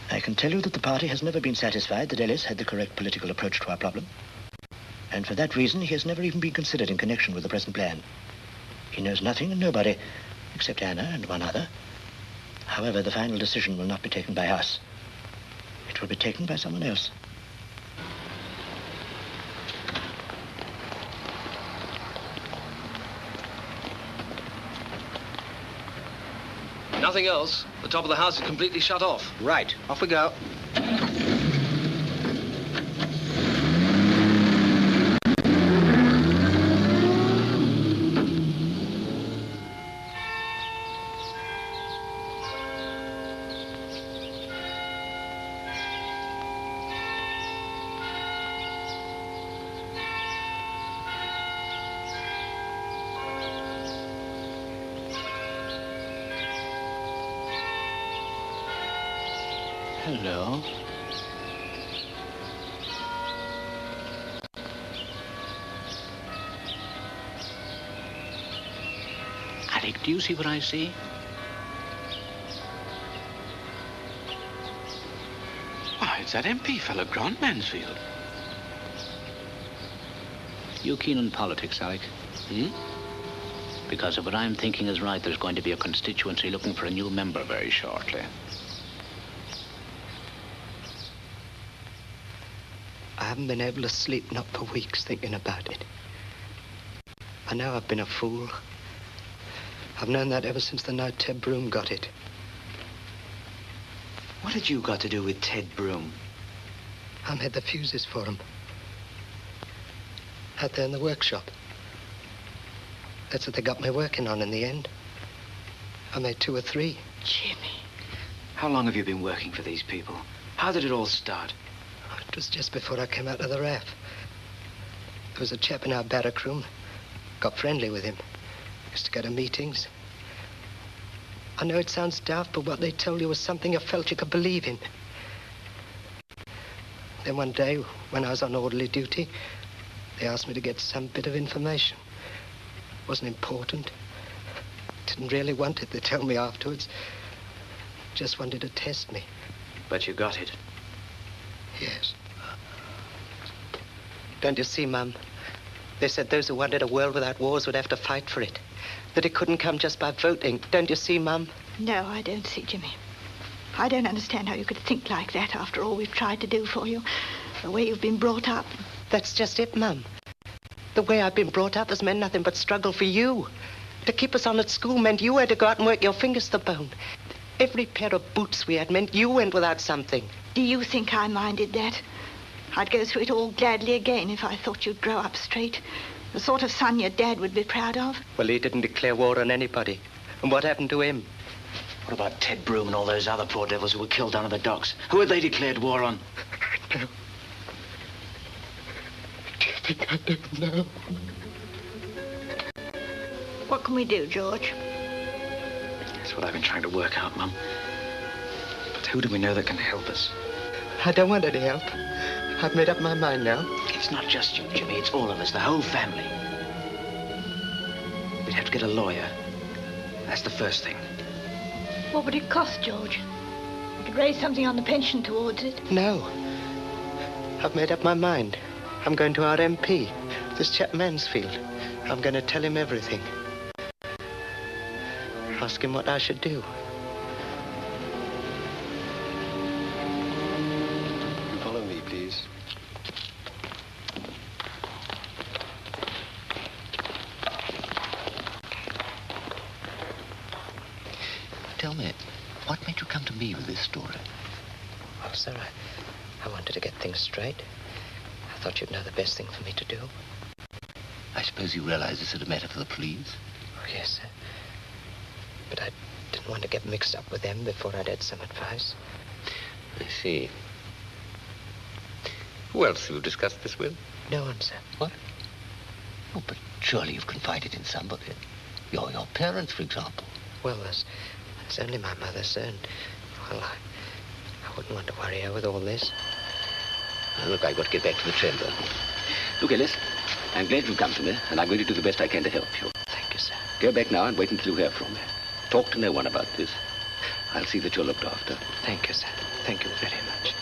I can tell you that the party has never been satisfied that Ellis had the correct political approach to our problem. And for that reason, he has never even been considered in connection with the present plan. He knows nothing and nobody, except Anna and one other. However, the final decision will not be taken by us. It will be taken by someone else. Nothing else. The top of the house is completely shut off. Right. Off we go. Hello. Alec, do you see what I see? Why, it's that MP fellow, Grant Mansfield. You keen on politics, Alec? Because if what I'm thinking is right, there's going to be a constituency looking for a new member very shortly. I haven't been able to sleep, not for weeks, thinking about it. I know I've been a fool. I've known that ever since the night Ted Broom got it. What had you got to do with Ted Broom? I made the fuses for him. Out there in the workshop. That's what they got me working on in the end. I made 2 or 3. Jimmy. How long have you been working for these people? How did it all start? It was just before I came out of the RAF. There was a chap in our barrack room. Got friendly with him. Used to go to meetings. I know it sounds daft, but what they told you was something I felt you could believe in. Then one day, when I was on orderly duty, they asked me to get some bit of information. Wasn't important. Didn't really want it, they told me afterwards. Just wanted to test me. But you got it. Yes. Don't you see, Mum? They said those who wanted a world without wars would have to fight for it. That it couldn't come just by voting. Don't you see, Mum? No, I don't see, Jimmy. I don't understand how you could think like that after all we've tried to do for you. The way you've been brought up. That's just it, Mum. The way I've been brought up has meant nothing but struggle for you. To keep us on at school meant you had to go out and work your fingers to the bone. Every pair of boots we had meant you went without something. Do you think I minded that? I'd go through it all gladly again if I thought you'd grow up straight. The sort of son your dad would be proud of. Well, he didn't declare war on anybody. And what happened to him? What about Ted Broom and all those other poor devils who were killed down at the docks? Who had they declared war on? No. Do you think I don't know? What can we do, George? That's what I've been trying to work out, Mum. But who do we know that can help us? I don't want any help. I've made up my mind now. It's not just you, Jimmy. It's all of us, the whole family. We'd have to get a lawyer. That's the first thing. What would it cost, George? We could raise something on the pension towards it. No. I've made up my mind. I'm going to our MP, this chap Mansfield. I'm going to tell him everything. Ask him what I should do. Follow me, please. Tell me, what made you come to me with this story? Well, sir, I wanted to get things straight. I thought you'd know the best thing for me to do. I suppose you realize this is a matter for the police? Oh, yes, sir. But I didn't want to get mixed up with them before I'd had some advice. I see. Who else have you discussed this with? No one, sir. What? Oh, but surely you've confided in somebody. Your parents, for example. Well, it's only my mother, sir, and, well, I wouldn't want to worry her with all this. Now, look, I've got to get back to the chamber. Look, Ellis, I'm glad you've come to me, and I'm going to do the best I can to help you. Thank you, sir. Go back now and wait until you hear from me. Talk to no one about this. I'll see that you're looked after. Thank you, sir. Thank you very much.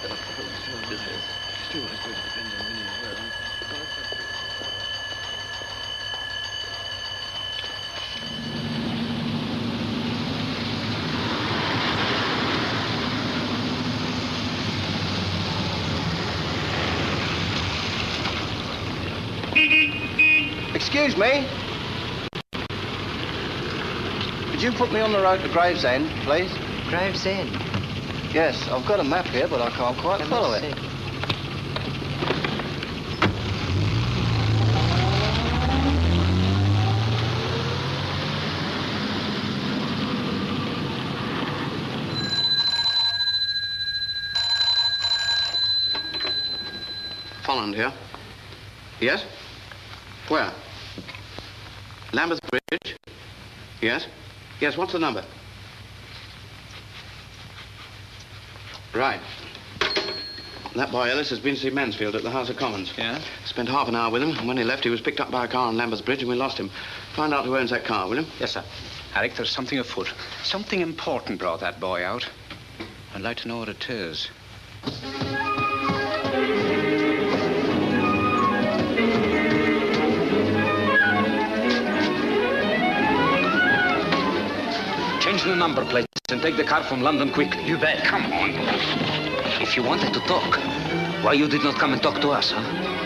Excuse me. Could you put me on the road to Gravesend, please? Gravesend? Yes, I've got a map here, but I can't quite follow it. Holland here. Yes? Where? Lambeth Bridge? Yes? Yes, what's the number? Right. That boy Ellis has been to see Mansfield at the House of Commons. Yeah? Spent half an hour with him, and when he left, he was picked up by a car on Lambert's Bridge, and we lost him. Find out who owns that car, will you? Yes, sir. Alec, there's something afoot. Something important brought that boy out. I'd like to know what it is. Change the number plates and take the car from London quickly. You bet. Come on. If you wanted to talk, why you did not come and talk to us, huh?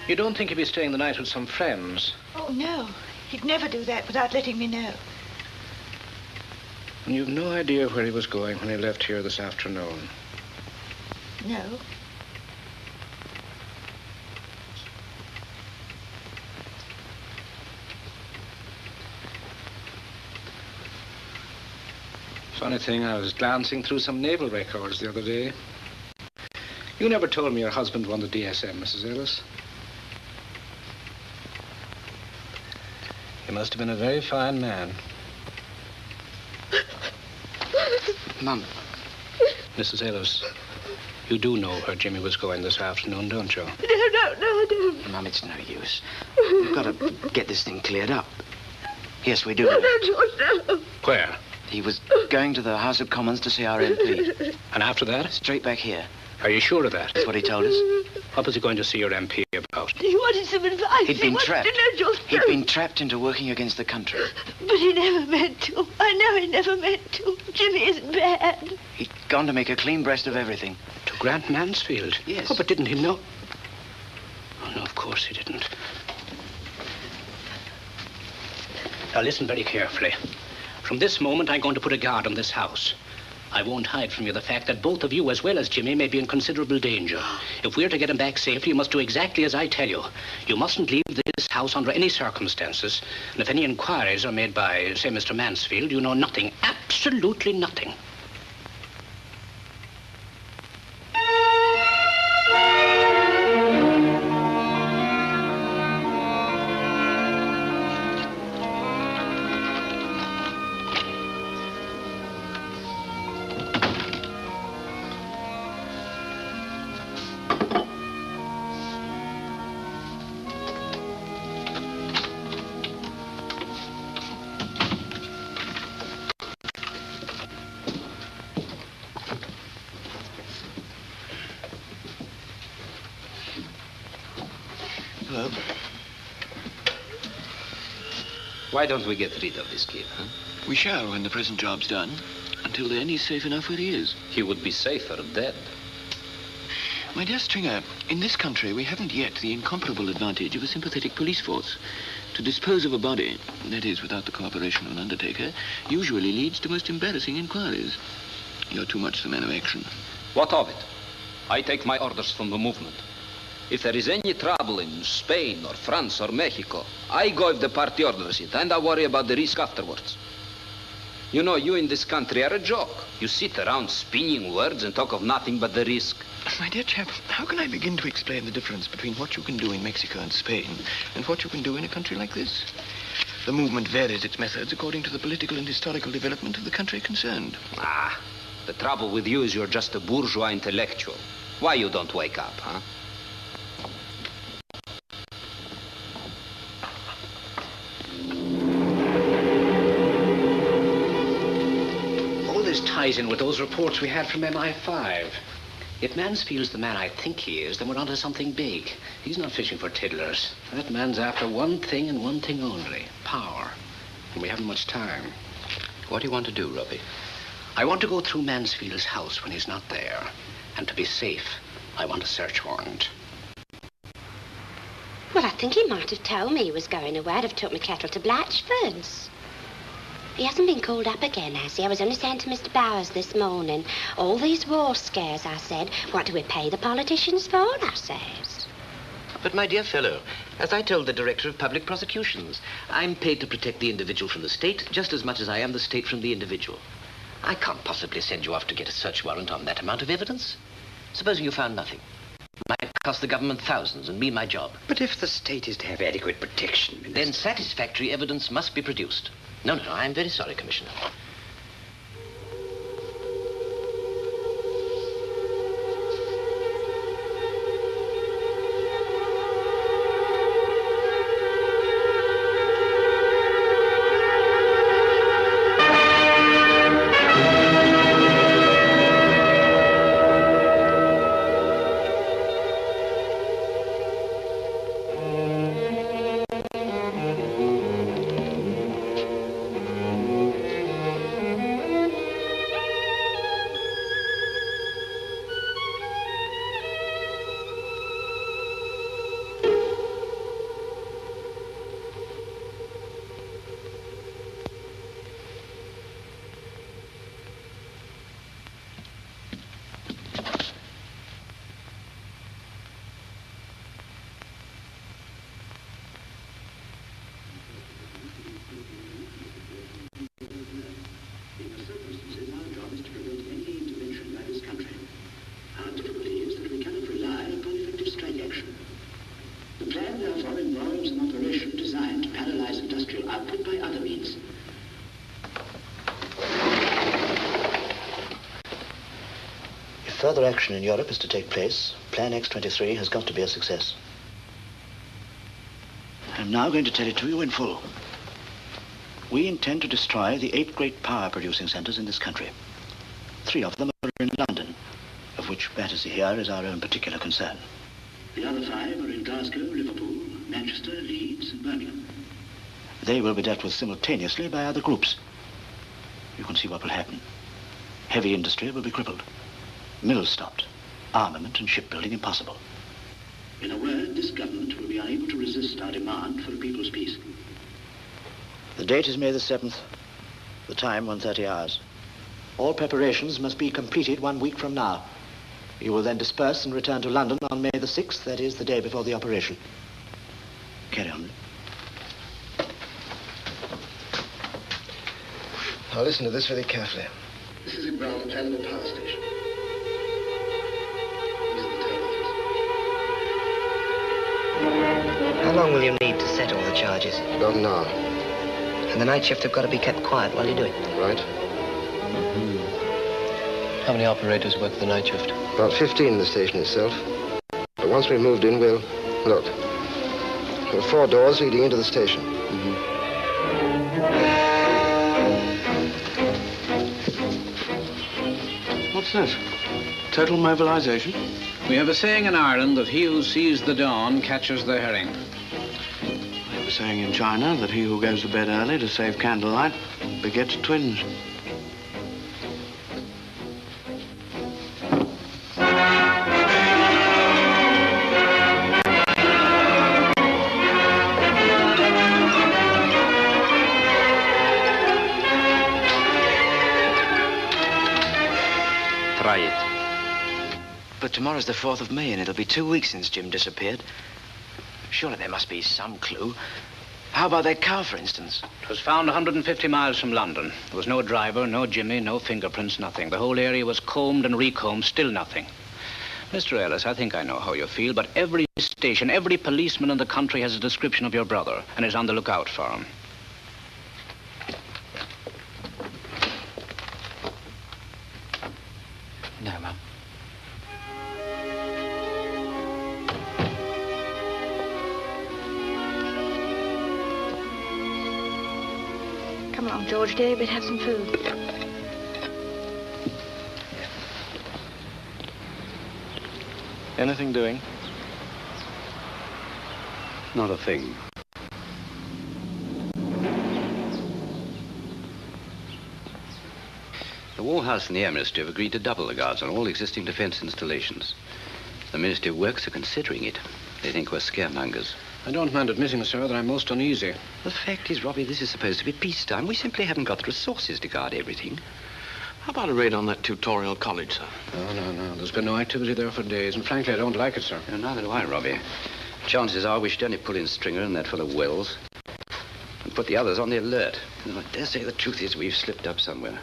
You don't think he'd be staying the night with some friends? Oh, no. He'd never do that without letting me know. And you've no idea where he was going when he left here this afternoon? No. Funny thing, I was glancing through some naval records the other day. You never told me your husband won the DSM, Mrs. Ellis. He must have been a very fine man. Mum. Mrs. Ellis, you do know where Jimmy was going this afternoon, don't you? No, I don't. Mum, it's no use. We've got to get this thing cleared up. Yes, we do. No, George, no. Where? He was going to the House of Commons to see our MP. And after that? Straight back here. Are you sure of that? That's what he told us. What was he going to see your MP about? He wanted some advice. He'd been trapped. He'd He'd been trapped into working against the country. But he never meant to. I know he never meant to. Jimmy isn't bad. He'd gone to make a clean breast of everything. To Grant Mansfield? Yes. Oh, but didn't he know? Oh, no, of course he didn't. Now, listen very carefully. From this moment, I'm going to put a guard on this house. I won't hide from you the fact that both of you, as well as Jimmy, may be in considerable danger. If we're to get him back safely, you must do exactly as I tell you. You mustn't leave this house under any circumstances. And if any inquiries are made by, say, Mr. Mansfield, you know nothing, absolutely nothing. Hello. Why don't we get rid of this kid, huh? We shall when the present job's done. Until then, he's safe enough where he is. He would be safer dead. My dear Stringer, in this country, we haven't yet the incomparable advantage of a sympathetic police force. To dispose of a body, that is, without the cooperation of an undertaker, usually leads to most embarrassing inquiries. You're too much the man of action. What of it? I take my orders from the movement. If there is any trouble in Spain or France or Mexico, I go if the party orders it, and I worry about the risk afterwards. You know, you in this country are a joke. You sit around spinning words and talk of nothing but the risk. My dear chap, how can I begin to explain the difference between what you can do in Mexico and Spain and what you can do in a country like this? The movement varies its methods according to the political and historical development of the country concerned. Ah, the trouble with you is you're just a bourgeois intellectual. Why you don't wake up, huh? All this ties in with those reports we had from MI5. If Mansfield's the man I think he is, then we're onto something big. He's not fishing for tiddlers. That man's after one thing and one thing only, power. And we haven't much time. What do you want to do, Robbie? I want to go through Mansfield's house when he's not there. And to be safe, I want a search warrant. Well, I think he might have told me he was going away. I'd have took my kettle to Blatchford's. He hasn't been called up again, has he? I was only saying to Mr. Bowers this morning, all these war scares, I said, what do we pay the politicians for, I says. But, my dear fellow, as I told the Director of Public Prosecutions, I'm paid to protect the individual from the state just as much as I am the state from the individual. I can't possibly send you off to get a search warrant on that amount of evidence. Supposing you found nothing. It might cost the government thousands and mean my job. But if the state is to have adequate protection, Minister... Then satisfactory evidence must be produced. No, I'm very sorry, Commissioner. Further action in Europe is to take place. Plan X-23 has got to be a success. I'm now going to tell it to you in full. We intend to destroy the 8 great power-producing centres in this country. 3 of them are in London, of which Battersea here is our own particular concern. The other 5 are in Glasgow, Liverpool, Manchester, Leeds, and Birmingham. They will be dealt with simultaneously by other groups. You can see what will happen. Heavy industry will be crippled. Mills stopped. Armament and shipbuilding impossible. In a word, this government will be unable to resist our demand for a people's peace. The date is May the 7th. The time, 1:30 hours. All preparations must be completed 1 week from now. You will then disperse and return to London on May the 6th, that is, the day before the operation. Carry on. Now listen to this very carefully. This is a ground plan of the power station. How long will you need to settle the charges? About an hour. And the night shift have got to be kept quiet while you do it. Right. How many operators work the night shift? About 15 in the station itself. But once we've moved in, we'll... Look. There are 4 doors leading into the station. What's this? Total mobilization? We have a saying in Ireland that he who sees the dawn catches the herring. They have a saying in China that he who goes to bed early to save candlelight begets twins. Try it. But tomorrow's the 4th of May, and it'll be 2 weeks since Jim disappeared. Surely there must be some clue. How about that car, for instance? It was found 150 miles from London. There was no driver, no Jimmy, no fingerprints, nothing. The whole area was combed and recombed, still nothing. Mr. Ellis, I think I know how you feel, but every station, every policeman in the country has a description of your brother and is on the lookout for him. No, Mum. Come along, George, dear. We'd have some food. Anything doing? Not a thing. The War House and the Air Ministry have agreed to double the guards on all existing defense installations. The Ministry of Works are considering it. They think we're scaremongers. I don't mind admitting, sir, that I'm most uneasy. The fact is, Robbie, this is supposed to be peacetime. We simply haven't got the resources to guard everything. How about a raid on that tutorial college, sir? No. There's been no activity there for days, and frankly, I don't like it, sir. No, neither do I, Robbie. Chances are we should only pull in Stringer and that fellow Wells and put the others on the alert. I dare say the truth is we've slipped up somewhere.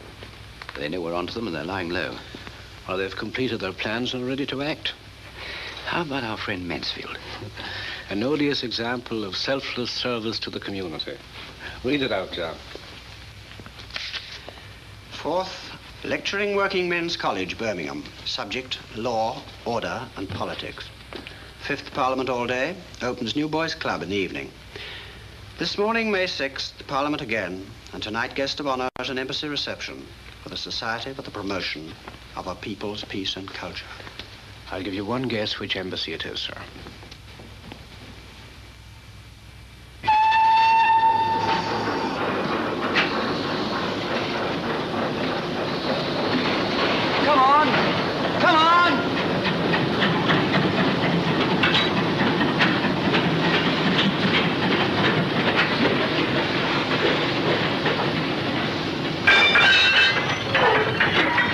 They know we're onto them and they're lying low. Well, they've completed their plans and are ready to act. How about our friend Mansfield? An odious example of selfless service to the community. Read it out, John. Fourth, lecturing Working Men's College, Birmingham. Subject, law, order, and politics. Fifth Parliament all day. Opens New Boys Club in the evening. This morning, May 6th, Parliament again. And tonight, guest of honor at an embassy reception for the Society for the Promotion of our People's Peace and Culture. I'll give you one guess which embassy it is, sir. Come on! Come on!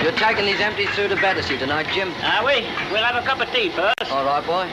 You're taking these empties through to Battersea tonight, Jim? Are we? We'll have a cup of tea first. All right, boy.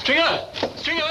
Stringer! Stringer!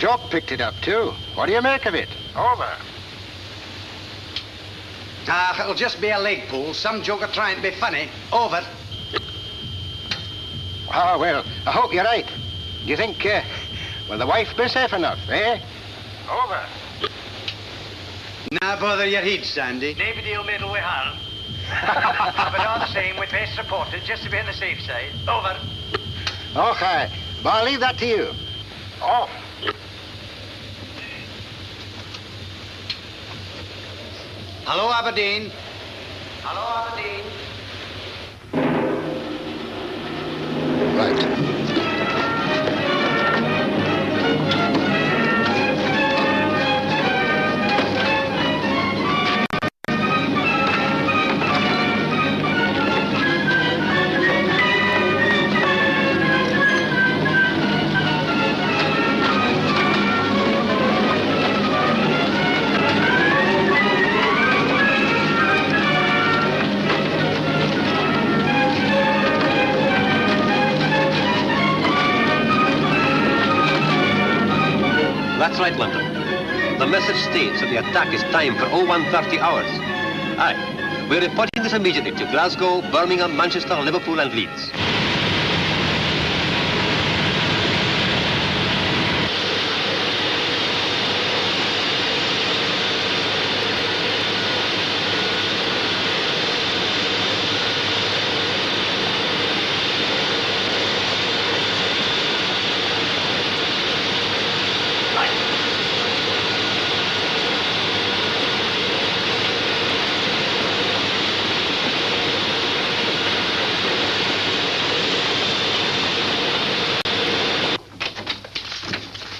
Jock picked it up, too. What do you make of it? Over. Ah, it'll just be a leg pull. Some joker trying to be funny. Over. Ah, well, I hope you're right. Do you think, will the wife be safe enough, eh? Over. Now bother your head, Sandy. Nobody will meddle with her. But all the same, we'd best report it just to be on the safe side. Over. Okay, but I'll leave that to you. Off. Hello, Aberdeen. Hello, Aberdeen. Right. That's right, London. The message states that the attack is timed for 0130 hours. Aye. We're reporting this immediately to Glasgow, Birmingham, Manchester, Liverpool and Leeds.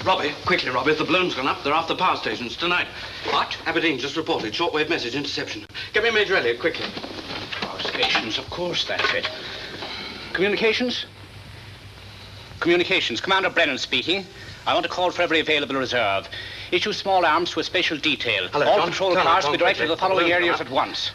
Robbie, quickly, Robbie. The balloon's gone up. They're off the power stations tonight. What? Aberdeen just reported. Shortwave message interception. Get me Major Elliot, quickly. Power stations, of course, that's it. Communications? Communications. Commander Brennan speaking. I want to call for every available reserve. Issue small arms to a special detail. Hello, All John. patrol Turn cars it, be John, directed to the quickly. following Balloon's areas gone at once.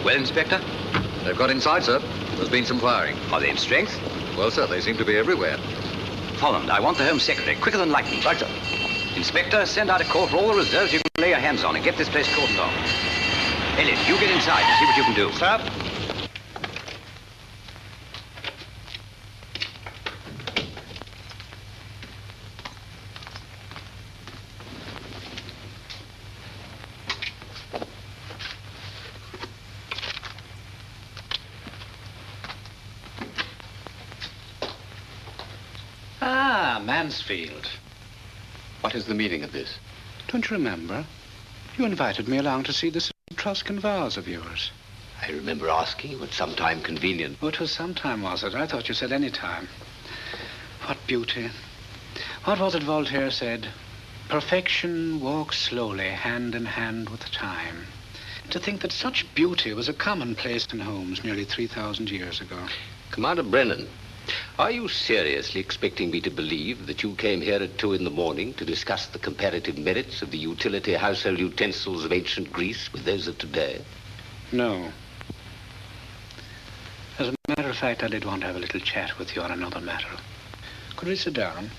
Well, Inspector? They've got inside, sir. There's been some firing. Are they in strength? Well, sir, they seem to be everywhere. Holland, I want the Home Secretary, quicker than lightning. Right, sir. Inspector, send out a call for all the reserves you can lay your hands on and get this place cordoned off. Elliot, you get inside and see what you can do. Sir? Ah, Mansfield. What is the meaning of this? Don't you remember? You invited me along to see this Etruscan vase of yours. I remember asking you at some time convenient. Oh, it was some time, was it? I thought you said any time. What beauty. What was it Voltaire said? Perfection walks slowly, hand in hand with time. To think that such beauty was a commonplace in homes nearly 3,000 years ago. Commander Brennan, are you seriously expecting me to believe that you came here at 2 in the morning to discuss the comparative merits of the utility household utensils of ancient Greece with those of today? No. As a matter of fact, I did want to have a little chat with you on another matter. Could we sit down?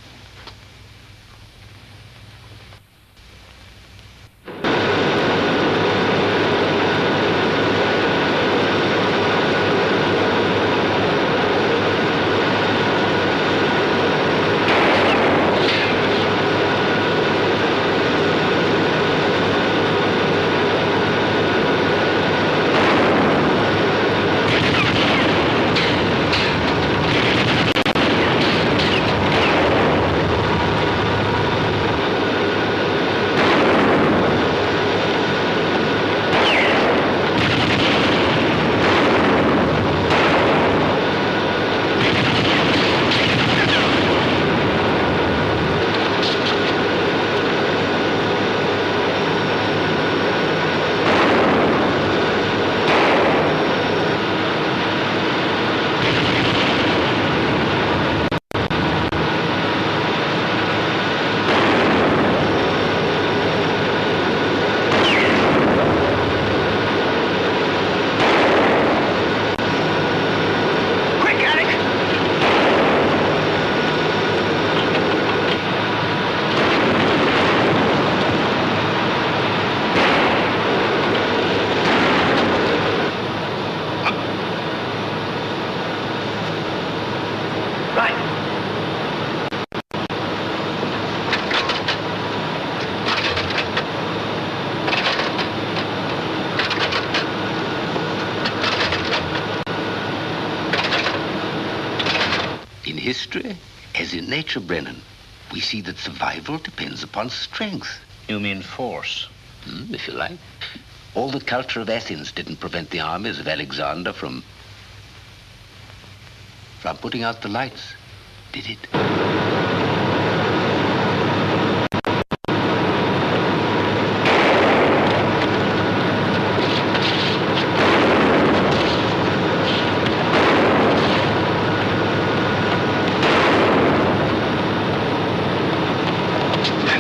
History, as in nature, Brennan, we see that survival depends upon strength. You mean force? If you like. All the culture of Athens didn't prevent the armies of Alexander from putting out the lights, did it?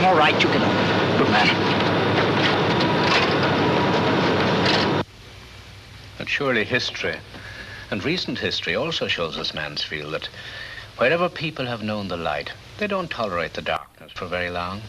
All right, you can open. Good man. But surely history, and recent history, also shows us, Mansfield, that wherever people have known the light, they don't tolerate the darkness for very long.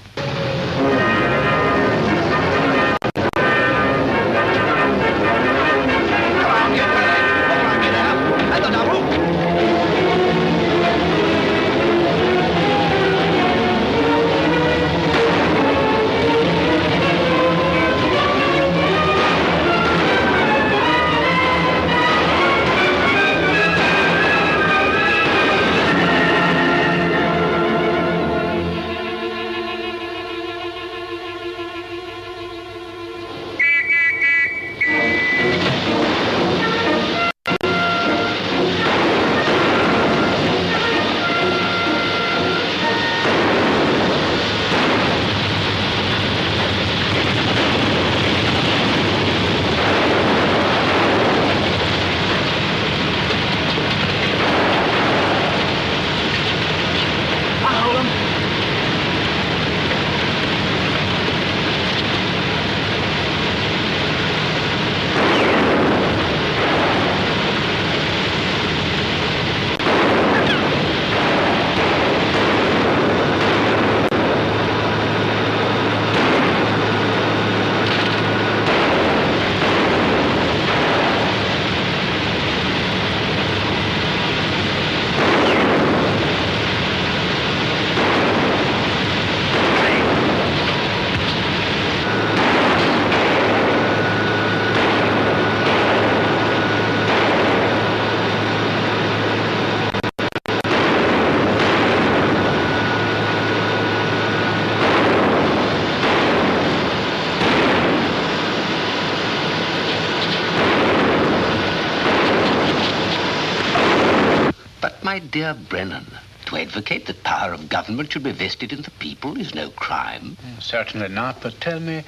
But, my dear Brennan, to advocate that power of government should be vested in the people is no crime. Certainly not, but tell me,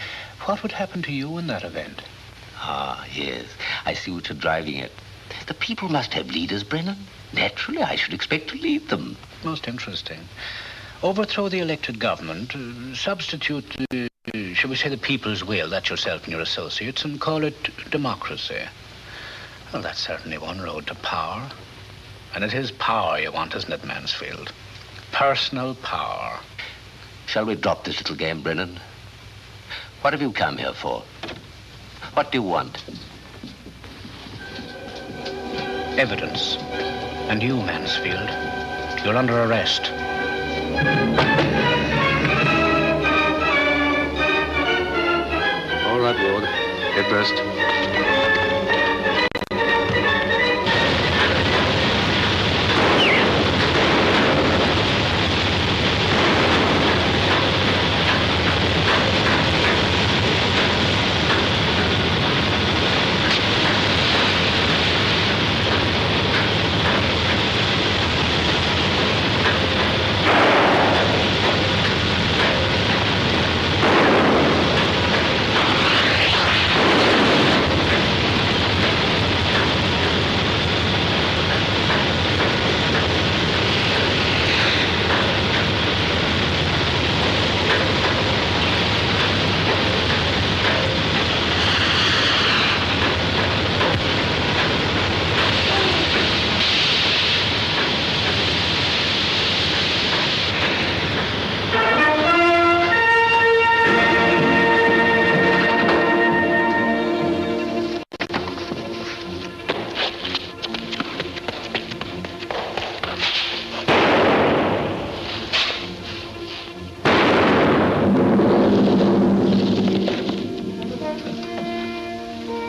what would happen to you in that event? Ah, yes, I see what you're driving at. The people must have leaders, Brennan. Naturally, I should expect to lead them. Most interesting. Overthrow the elected government, substitute, shall we say, the people's will, that's yourself and your associates, and call it democracy. Well, that's certainly one road to power. And it is power you want, isn't it, Mansfield? Personal power. Shall we drop this little game, Brennan? What have you come here for? What do you want? Evidence. And you, Mansfield, you're under arrest. All right, Ward. Head first.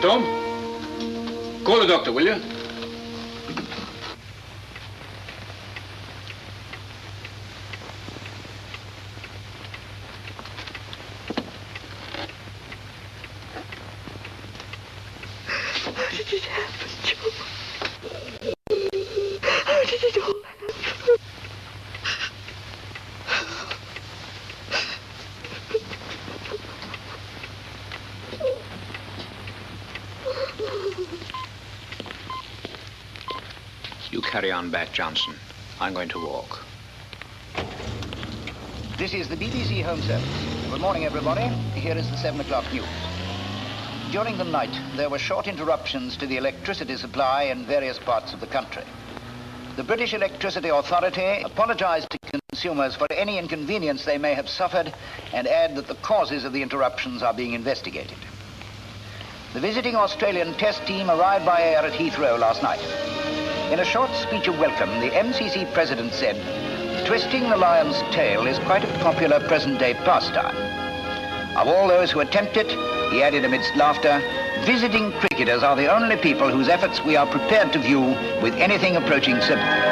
Tom, call the doctor, will you? How did it happen, Joe? How did it all happen? You carry on back, Johnson. I'm going to walk. This is the BBC Home Service. Good morning, everybody. Here is the 7 o'clock news. During the night, there were short interruptions to the electricity supply in various parts of the country. The British Electricity Authority apologized to consumers for any inconvenience they may have suffered and add that the causes of the interruptions are being investigated. The visiting Australian test team arrived by air at Heathrow last night. In a short speech of welcome, the MCC president said, "Twisting the lion's tail is quite a popular present-day pastime. Of all those who attempt it," he added amidst laughter, "visiting cricketers are the only people whose efforts we are prepared to view with anything approaching sympathy."